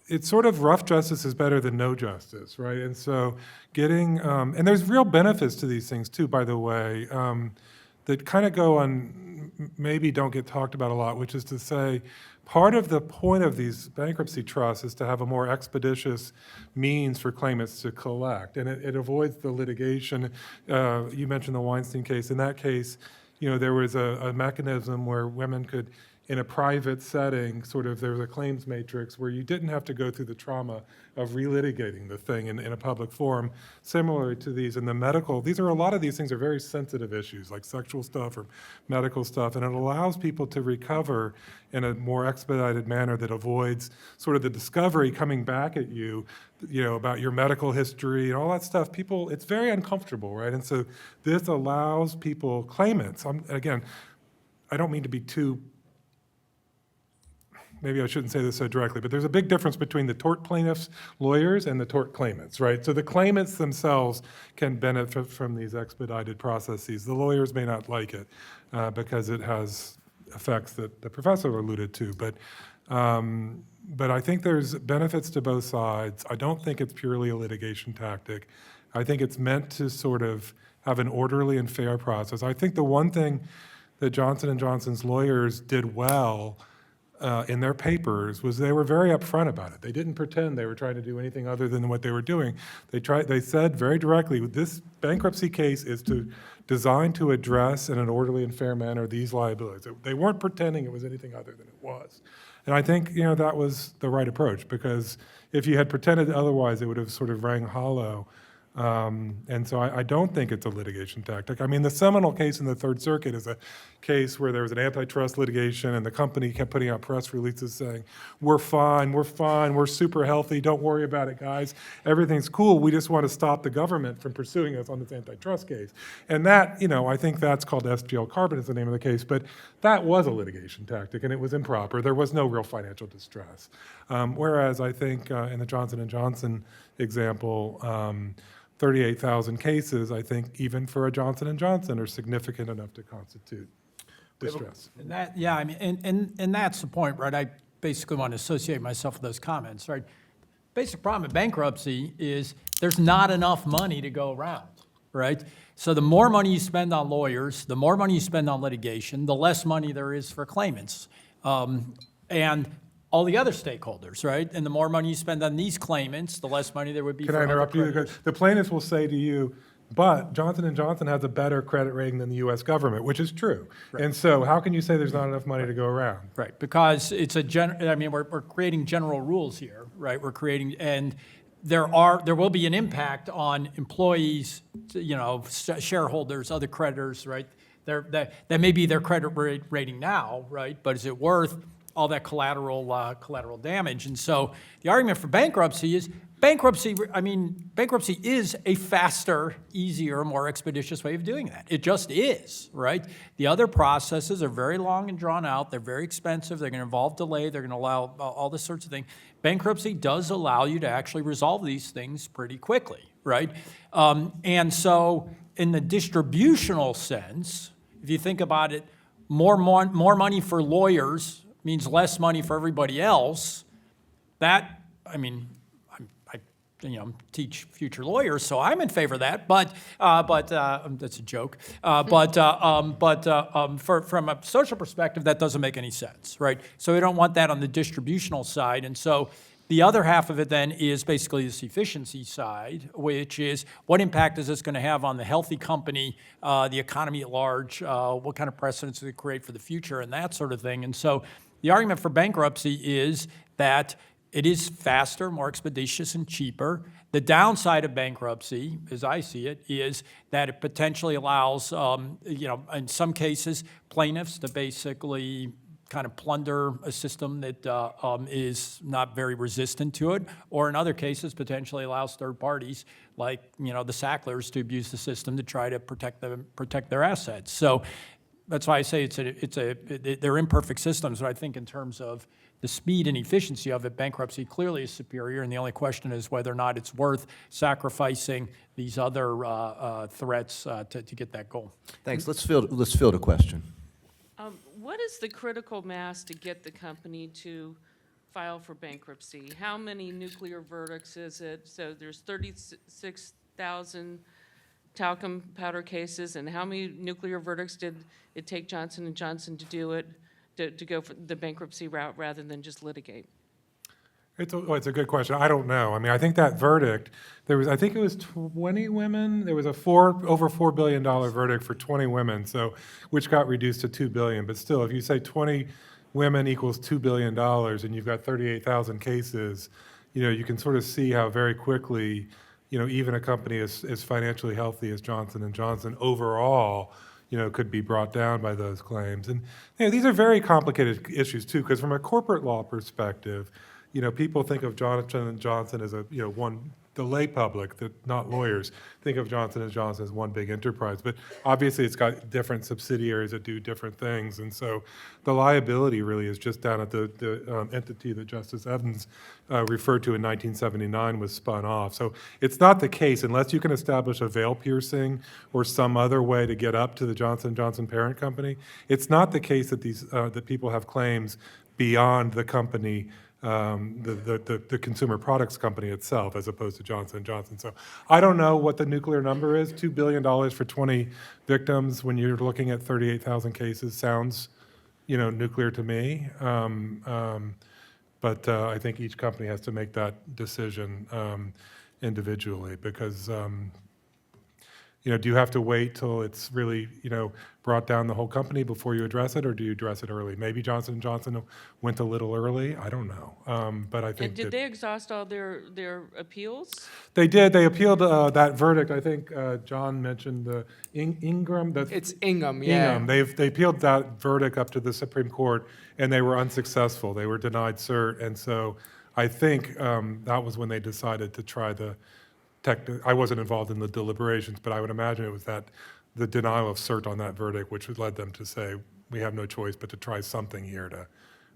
it's sort of rough justice is better than no justice, right? And so getting, and there's real benefits to these things too, by the way, that kind of go on, maybe don't get talked about a lot, which is to say, part of the point of these bankruptcy trusts is to have a more expeditious means for claimants to collect, and it avoids the litigation. You mentioned the Weinstein case. In that case, there was a mechanism where women could, in a private setting, there was a claims matrix where you didn't have to go through the trauma of relitigating the thing in a public forum. Similar to these in the medical, a lot of these things are very sensitive issues, like sexual stuff or medical stuff, and it allows people to recover in a more expedited manner that avoids sort of the discovery coming back at you, about your medical history and all that stuff. It's very uncomfortable, right? And so this allows claimants, again, I don't mean to be too maybe I shouldn't say this so directly, but there's a big difference between the tort plaintiffs' lawyers and the tort claimants, right? So the claimants themselves can benefit from these expedited processes. The lawyers may not like it because it has effects that the professor alluded to, but I think there's benefits to both sides. I don't think it's purely a litigation tactic. I think it's meant to sort of have an orderly and fair process. I think the one thing that Johnson & Johnson's lawyers did well in their papers was they were very upfront about it. They didn't pretend they were trying to do anything other than what they were doing. They said very directly, this bankruptcy case is designed to address in an orderly and fair manner these liabilities. They weren't pretending it was anything other than it was. And I think, that was the right approach, because if you had pretended otherwise, it would have sort of rang hollow. And so I don't think it's a litigation tactic. I mean, the seminal case in the Third Circuit is a case where there was an antitrust litigation and the company kept putting out press releases saying, we're fine, we're super healthy, don't worry about it, guys. Everything's cool, we just want to stop the government from pursuing us on this antitrust case. And that, I think that's called SGL Carbon is the name of the case, but that was a litigation tactic and it was improper. There was no real financial distress. Whereas I think in the Johnson & Johnson example, 38,000 cases, I think, even for a Johnson & Johnson, are significant enough to constitute distress. And that, yeah, I mean, and that's the point, right? I basically want to associate myself with those comments, right? Basic problem in bankruptcy is there's not enough money to go around, right? So the more money you spend on lawyers, the more money you spend on litigation, the less money there is for claimants. And all the other stakeholders, right? And the more money you spend on these claimants, the less money there would be Can for I other interrupt you? creditors. Because the plaintiffs will say to you, but Johnson & Johnson has a better credit rating than the U.S. government, which is true. Right. And so how can you say there's not enough money to go around? Right, because it's we're creating general rules here, right? We're creating, and there will be an impact on employees, shareholders, other creditors, right? That may be their credit rating now, right? But is it worth all that collateral damage? And so the argument for bankruptcy is bankruptcy is a faster, easier, more expeditious way of doing that. It just is, right? The other processes are very long and drawn out. They're very expensive. They're going to involve delay. They're going to allow all this sorts of things. Bankruptcy does allow you to actually resolve these things pretty quickly, right? And so in the distributional sense, if you think about it, more money for lawyers means less money for everybody else. I teach future lawyers, so I'm in favor of that. But that's a joke. From a social perspective, that doesn't make any sense, right? So we don't want that on the distributional side, and so the other half of it then is basically this efficiency side, which is what impact is this going to have on the healthy company, the economy at large, what kind of precedents does it create for the future, and that sort of thing. And so the argument for bankruptcy is that it is faster, more expeditious, and cheaper. The downside of bankruptcy, as I see it, is that it potentially allows, in some cases, plaintiffs to basically kind of plunder a system that is not very resistant to it, or in other cases, potentially allows third parties like, the Sacklers to abuse the system to try to protect their assets. So that's why I say they're imperfect systems, but I think in terms of the speed and efficiency of it, bankruptcy clearly is superior, and the only question is whether or not it's worth sacrificing these other threats to get that goal. Thanks. Let's field a question. What is the critical mass to get the company to file for bankruptcy? How many nuclear verdicts is it? So there's 36,000 talcum powder cases, and how many nuclear verdicts did it take Johnson & Johnson to do it, to go for the bankruptcy route rather than just litigate? It's a good question. I don't know. I mean, I think that verdict, I think it was 20 women. There was over $4 billion verdict for 20 women, which got reduced to $2 billion. But still, if you say 20 women equals $2 billion and you've got 38,000 cases, you can sort of see how very quickly, even a company as financially healthy as Johnson & Johnson overall, could be brought down by those claims. And these are very complicated issues too, because from a corporate law perspective, people think of Johnson & Johnson as a one the lay public, not lawyers, think of Johnson & Johnson as one big enterprise. But obviously, it's got different subsidiaries that do different things. And so the liability really is just down at the entity that Justice Eddins referred to in 1979 was spun off. So it's not the case, unless you can establish a veil piercing or some other way to get up to the Johnson & Johnson parent company, it's not the case that that people have claims beyond the company, the consumer products company itself, as opposed to Johnson & Johnson. So I don't know what the nuclear number is. $2 billion for 20 victims when you're looking at 38,000 cases sounds, nuclear to me. But I think each company has to make that decision individually because, do you have to wait till it's really, brought down the whole company before you address it, or do you address it early? Maybe Johnson & Johnson went a little early. I don't know. But I think And did they exhaust all their appeals? they did. They appealed that verdict. I think John mentioned the Ingram. It's Ingham, yeah. Ingham. They appealed that verdict up to the Supreme Court, and they were unsuccessful. They were denied cert, and so I think that was when they decided to try the I wasn't involved in the deliberations, but I would imagine it was the denial of cert on that verdict, which led them to say, we have no choice but to try something here to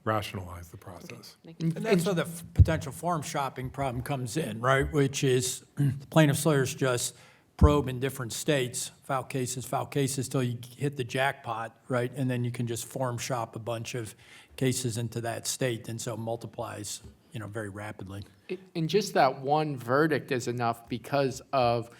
rationalize the process. And that's where the potential forum shopping problem comes in, right? Which is plaintiffs' lawyers just probe in different states, file cases till you hit the jackpot, right? And then you can just forum shop a bunch of cases into that state, and so it multiplies, very rapidly. And just that one verdict is enough because of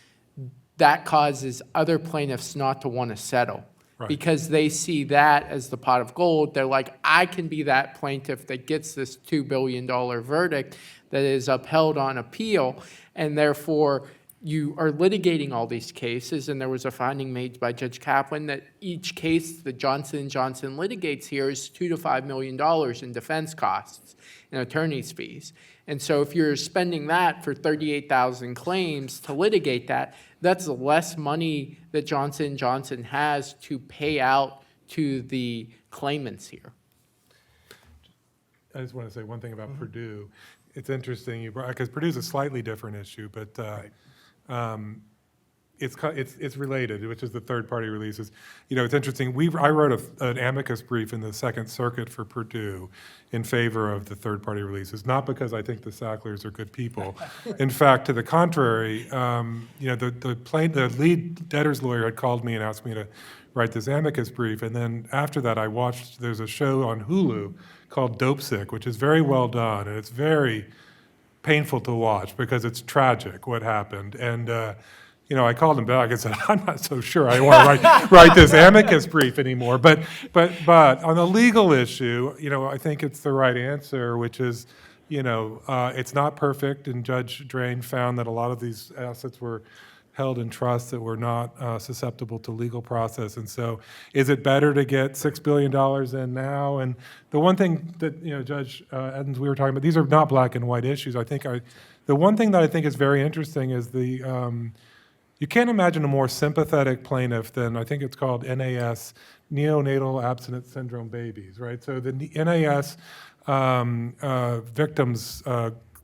that causes other plaintiffs not to want to settle. Right. Because they see that as the pot of gold. They're like, I can be that plaintiff that gets this $2 billion verdict that is upheld on appeal, and therefore you are litigating all these cases. And there was a finding made by Judge Kaplan that each case that Johnson & Johnson litigates here is $2 to $5 million in defense costs and attorney's fees. And so if you're spending that for 38,000 claims to litigate that, that's less money that Johnson & Johnson has to pay out to the claimants here. I just want to say one thing about Purdue. It's interesting, because Purdue's a slightly different issue, but it's related, which is the third-party releases. It's interesting. I wrote an amicus brief in the Second Circuit for Purdue in favor of the third-party releases, not because I think the Sacklers are good people. In fact, to the contrary, the lead debtor's lawyer had called me and asked me to write this amicus brief, and then after that, there's a show on Hulu called Dope Sick, which is very well done, and it's very painful to watch because it's tragic what happened. And I called him back and said, I'm not so sure I want to write this amicus brief anymore. But on the legal issue, I think it's the right answer, which is, it's not perfect. And Judge Drain found that a lot of these assets were held in trust that were not susceptible to legal process. And so is it better to get $6 billion in now? And the one thing that, Judge Eddins, we were talking about, these are not black and white issues. The one thing that I think is very interesting is you can't imagine a more sympathetic plaintiff than, I think it's called NAS, neonatal abstinence syndrome babies, right? So the NAS victims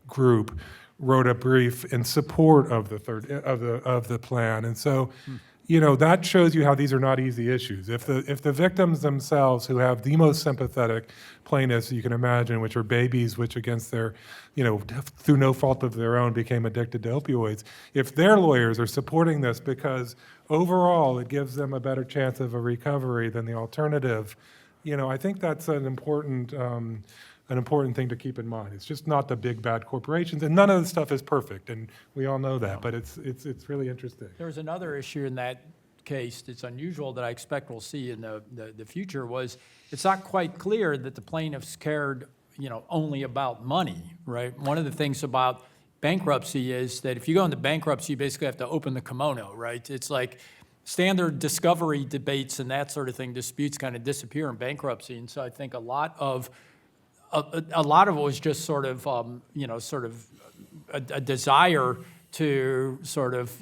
group wrote a brief in support of the plan, and so that shows you how these are not easy issues. If the victims themselves, who have the most sympathetic plaintiffs you can imagine, which are babies, which against their, through no fault of their own, became addicted to opioids, if their lawyers are supporting this because overall it gives them a better chance of a recovery than the alternative, I think that's an important thing to keep in mind. It's just not the big bad corporations, and none of the stuff is perfect, and we all know that. But it's really interesting. There was another issue in that case that's unusual that I expect we'll see in the future. Was it's not quite clear that the plaintiffs cared, only about money, right? One of the things about bankruptcy is that if you go into bankruptcy, you basically have to open the kimono, right? It's like standard discovery debates and that sort of thing. Disputes kind of disappear in bankruptcy, and so I think a lot of it was just sort of a desire to sort of,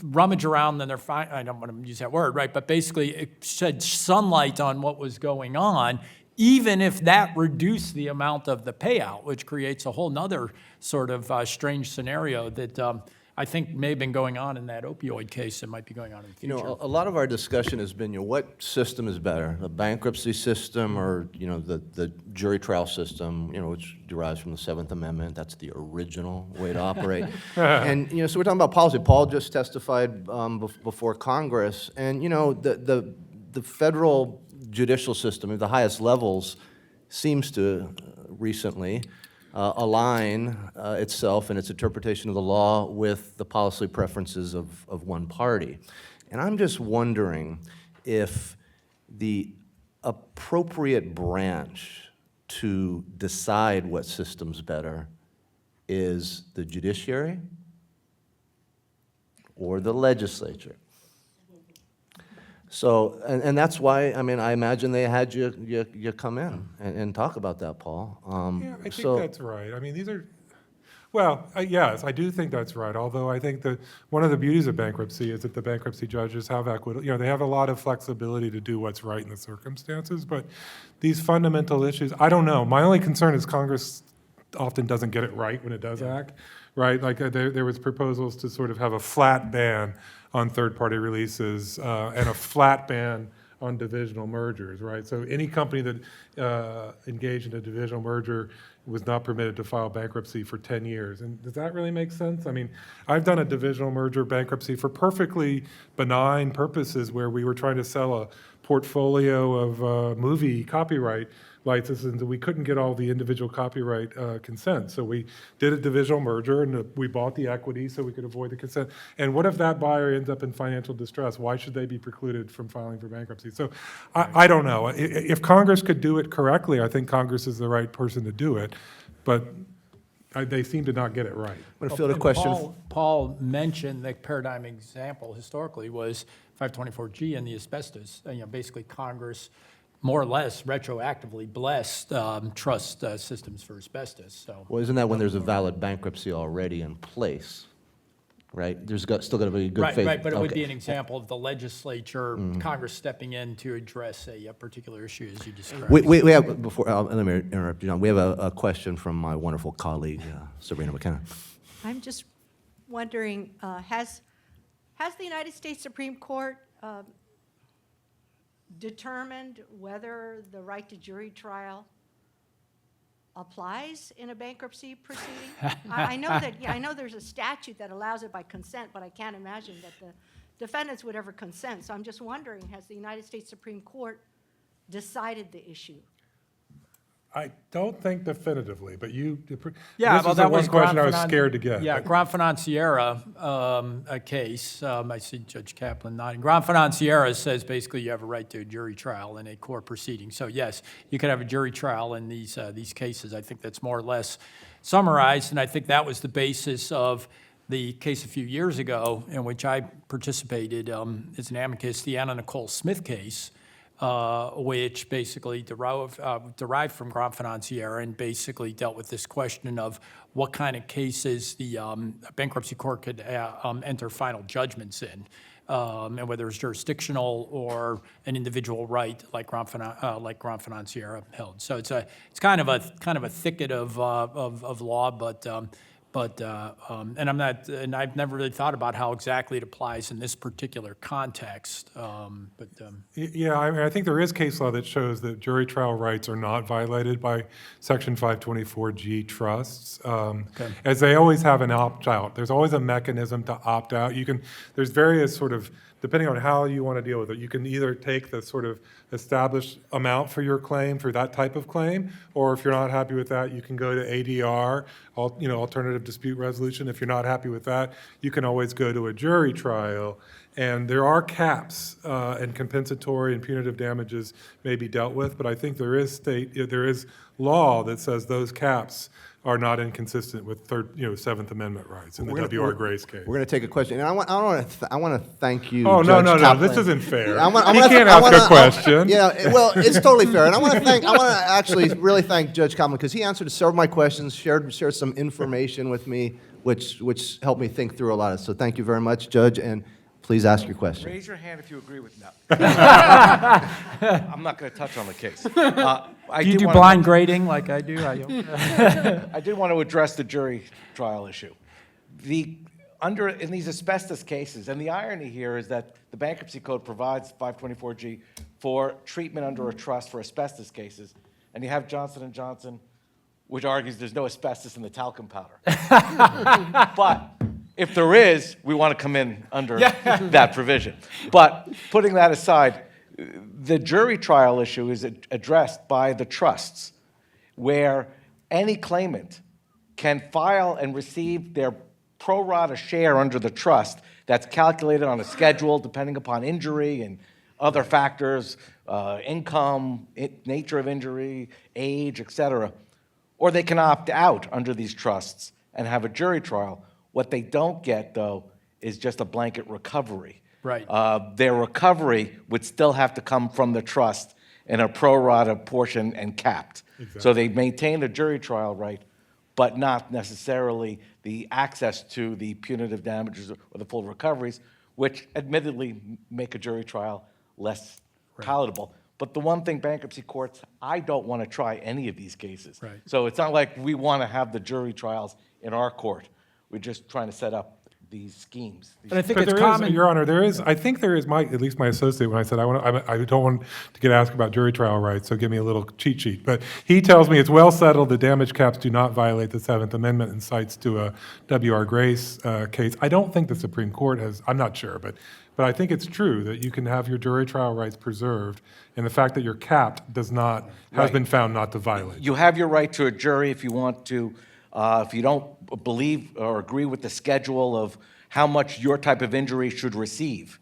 rummage around in their I don't want to use that word, right? But basically it shed sunlight on what was going on, even if that reduced the amount of the payout, which creates a whole nother sort of strange scenario that I think may have been going on in that opioid case and might be going on in the You future. know, a lot of our discussion has been, what system is better, the bankruptcy system or, the jury trial system, which derives from the Seventh Amendment. That's the original way to operate. And, so we're talking about policy. Paul just testified before Congress. And, the federal judicial system at the highest levels seems to recently align itself and its interpretation of the law with the policy preferences of one party. And I'm just wondering if the appropriate branch to decide what system's better is the judiciary or the legislature. So, and that's why, I imagine they had you come in and talk about that, Paul. Yeah, I think that's right. These are, well, yes, I do think that's right, although I think that one of the beauties of bankruptcy is that the bankruptcy judges have equity, they have a lot of flexibility to do what's right in the circumstances, but these fundamental issues, I don't know. My only concern is Congress often doesn't get it right when it does act, right? Like there was proposals to sort of have a flat ban on third-party releases and a flat ban on divisional mergers, right? So any company that engaged in a divisional merger was not permitted to file bankruptcy for 10 years. And does that really make sense? I've done a divisional merger bankruptcy for perfectly benign purposes where we were trying to sell a portfolio of movie copyright licenses, and we couldn't get all the individual copyright consent. So we did a divisional merger, and we bought the equity so we could avoid the consent. And what if that buyer ends up in financial distress? Why should they be precluded from filing for bankruptcy? So I don't know. If Congress could do it correctly, I think Congress is the right person to do it, but they seem to not get it right. I'm going to field a question. Paul mentioned the paradigm example historically was 524G and the asbestos. Basically Congress more or less retroactively blessed trust systems for asbestos. So, Well, isn't that when there's a valid bankruptcy already in place, right? Still got to be good faith. Right, but it would Okay. be an example of the legislature, Congress stepping in to address a particular issue as you described. We have, let me interrupt you, John. We have a question from my wonderful colleague, Sabrina McKenna. I'm just wondering, has the United States Supreme Court determined whether the right to jury trial applies in a bankruptcy proceeding? I know there's a statute that allows it by consent, but I can't imagine that the defendants would ever consent. So I'm just wondering, has the United States Supreme Court decided the issue? I don't think definitively, but Yeah, this well, was the that one was question I was Grand scared to get. Yeah, Grand Financiera, a case, I see Judge Kaplan nodding. Grand Financiera says basically you have a right to a jury trial in a court proceeding. So yes, you could have a jury trial in these cases. I think that's more or less summarized, and I think that was the basis of the case a few years ago in which I participated as an amicus, the Anna Nicole Smith case, which basically derived from Grand Financiera and basically dealt with this question of what kind of cases the bankruptcy court could enter final judgments in, and whether it's jurisdictional or an individual right like Grand Financiera held. So it's kind of a thicket of law, and I've never really thought about how exactly it applies in this particular context. Yeah, I think there is case law that shows that jury trial rights are not violated by Section 524G trusts, as they always have an opt-out. There's always a mechanism to opt out. There's various sort of, depending on how you want to deal with it, you can either take the sort of established amount for your claim for that type of claim, or if you're not happy with that, you can go to ADR, alternative dispute resolution. If you're not happy with that, you can always go to a jury trial. And there are caps, and compensatory and punitive damages may be dealt with, but I think there is law that says those caps are not inconsistent with Seventh Amendment rights in the W.R. Grace case. We're going to take a question, and I want to thank you, Oh, Judge no, Kaplan. this isn't fair. I wanna- You can't ask a question. Yeah, well, it's totally fair, and I want to actually really thank Judge Kaplan because he answered several of my questions, shared some information with me, which helped me think through a lot of. So thank you very much, Judge. And Please ask your question. Raise your hand if you agree with that. I'm not going to touch on the case. I Do you did do wanna- blind grading like I do? I did want to address the jury trial issue. In these asbestos cases, and the irony here is that the Bankruptcy Code provides 524G for treatment under a trust for asbestos cases, and you have Johnson & Johnson, which argues there's no asbestos in the talcum powder. But if there is, we want to come in under that provision. But putting that aside, the jury trial issue is addressed by the trusts, where any claimant can file and receive their pro rata share under the trust that's calculated on a schedule depending upon injury and other factors, income, nature of injury, age, et cetera. Or they can opt out under these trusts and have a jury trial. What they don't get, though, is just a blanket recovery. Right. Their recovery would still have to come from the trust in a pro rata portion and capped. So they maintain the jury trial right, but not necessarily the access to the punitive damages or the full recoveries, which admittedly make a jury trial less palatable. But the one thing bankruptcy courts, I don't want to try any of these cases. Right. So it's not like we want to have the jury trials in our court. We're just trying to set up these schemes. But I think But it's there is, common. Your Honor, I think there is, at least my associate, when I said, I don't want to get asked about jury trial rights, so give me a little cheat sheet. But he tells me it's well settled, the damage caps do not violate the Seventh Amendment, and cites to a W.R. Grace case. I don't think the Supreme Court has, I'm not sure, but I think it's true that you can have your jury trial rights preserved, and the fact that you're capped has Right. been found not to violate. You have your right to a jury if you want to, if you don't believe or agree with the schedule of how much your type of injury should receive.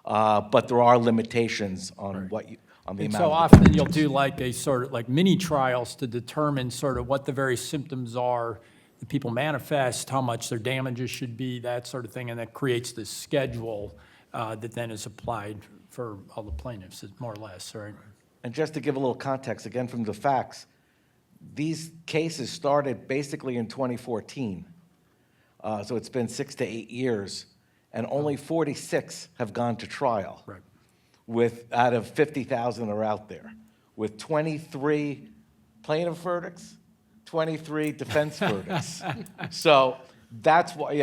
But there are limitations on on the And amount. so often you'll do like a sort of like mini trials to determine sort of what the various symptoms are that people manifest, how much their damages should be, that sort of thing, and that creates this schedule that then is applied for all the plaintiffs, more or less, right? And just to give a little context, again, from the facts, these cases started basically in 2014. So it's been 6 to 8 years, and only 46 have gone to trial. Right. Out of 50,000 are out there, with 23 plaintiff verdicts, 23 defense verdicts. So that's why,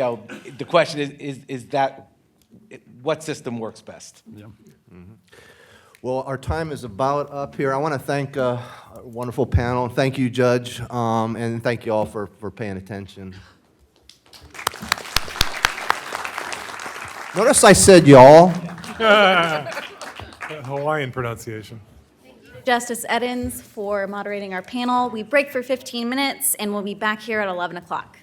the question is that, what system works best? Yeah. Well, our time is about up here. I want to thank a wonderful panel. Thank you, Judge, and thank you all for paying attention. Notice I said y'all. Hawaiian pronunciation. Justice Eddins for moderating our panel. We break for 15 minutes, and we'll be back here at 11 o'clock.